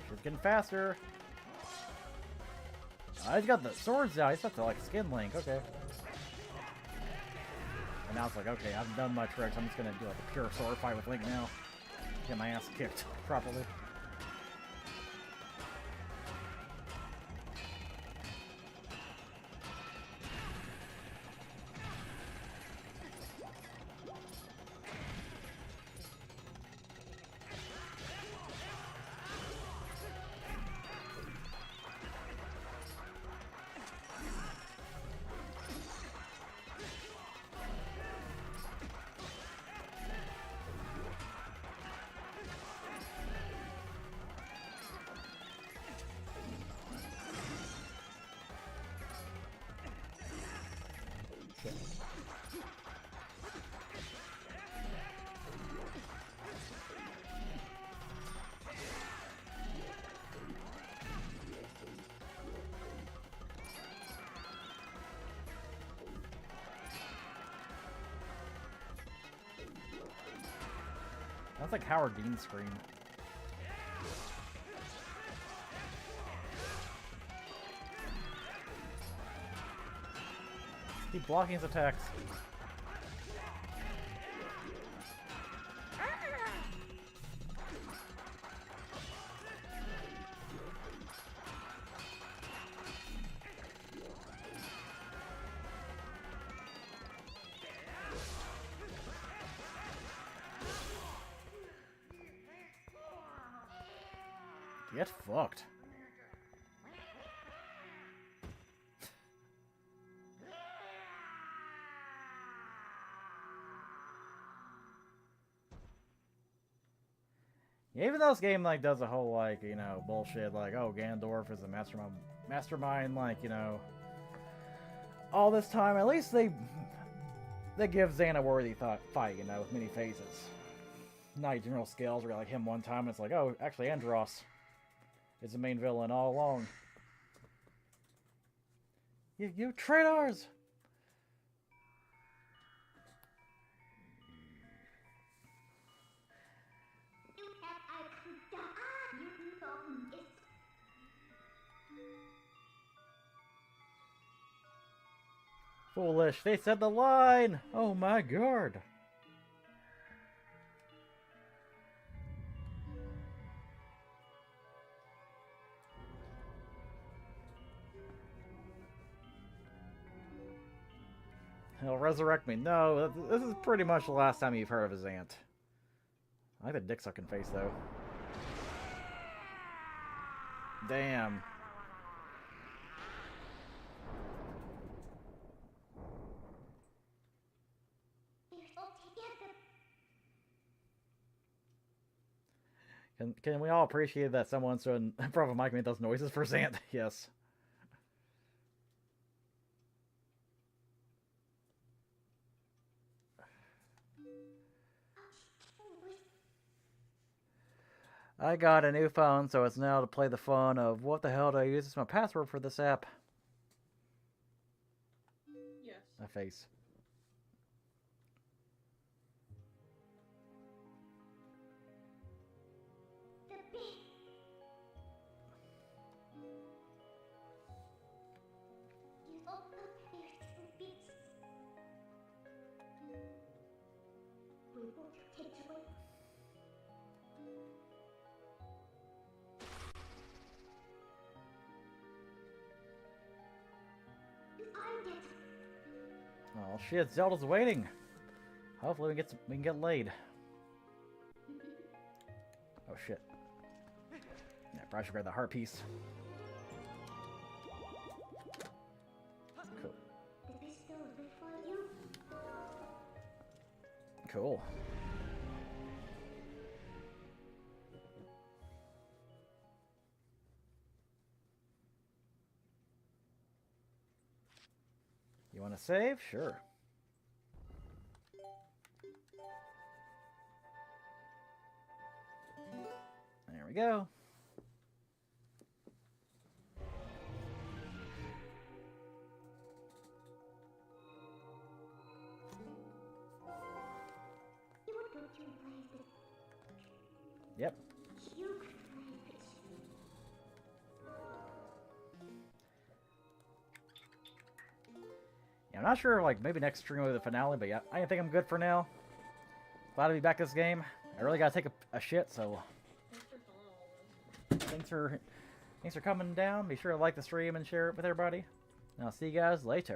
She's getting faster. He's got the swords out. He's got the like skin link. Okay. And now it's like, okay, I've done my tricks. I'm just gonna do like a pure sword fight with Link now. Get my ass kicked properly. That's like Howard Dean's scream. Keep blocking his attacks. Get fucked. Yeah, even though this game like does a whole like, you know, bullshit like, oh, Ganondorf is a mastermind, like, you know, all this time, at least they give Zan a worthy fight, you know, with many phases. Not general scales where like him one time and it's like, oh, actually Andros is the main villain all along. You traitors! Foolish, they said the line! Oh my god! He'll resurrect me. No, this is pretty much the last time you've heard of his aunt. I like the dick sucking face though. Damn. Can we all appreciate that someone stood in front of a mic made those noises for Zant? Yes. I got a new phone, so it's now to play the fun of what the hell do I use as my password for this app? Yes. A face. Oh shit, Zelda's waiting. Hopefully we can get laid. Oh shit. Yeah, probably should grab the heart piece. Cool. Cool. You want to save? Sure. There we go. Yep. Yeah, I'm not sure, like, maybe next stream will be the finale, but yeah, I think I'm good for now. Glad to be back this game. I really gotta take a shit, so thanks for coming down. Be sure to like the stream and share it with everybody. And I'll see you guys later.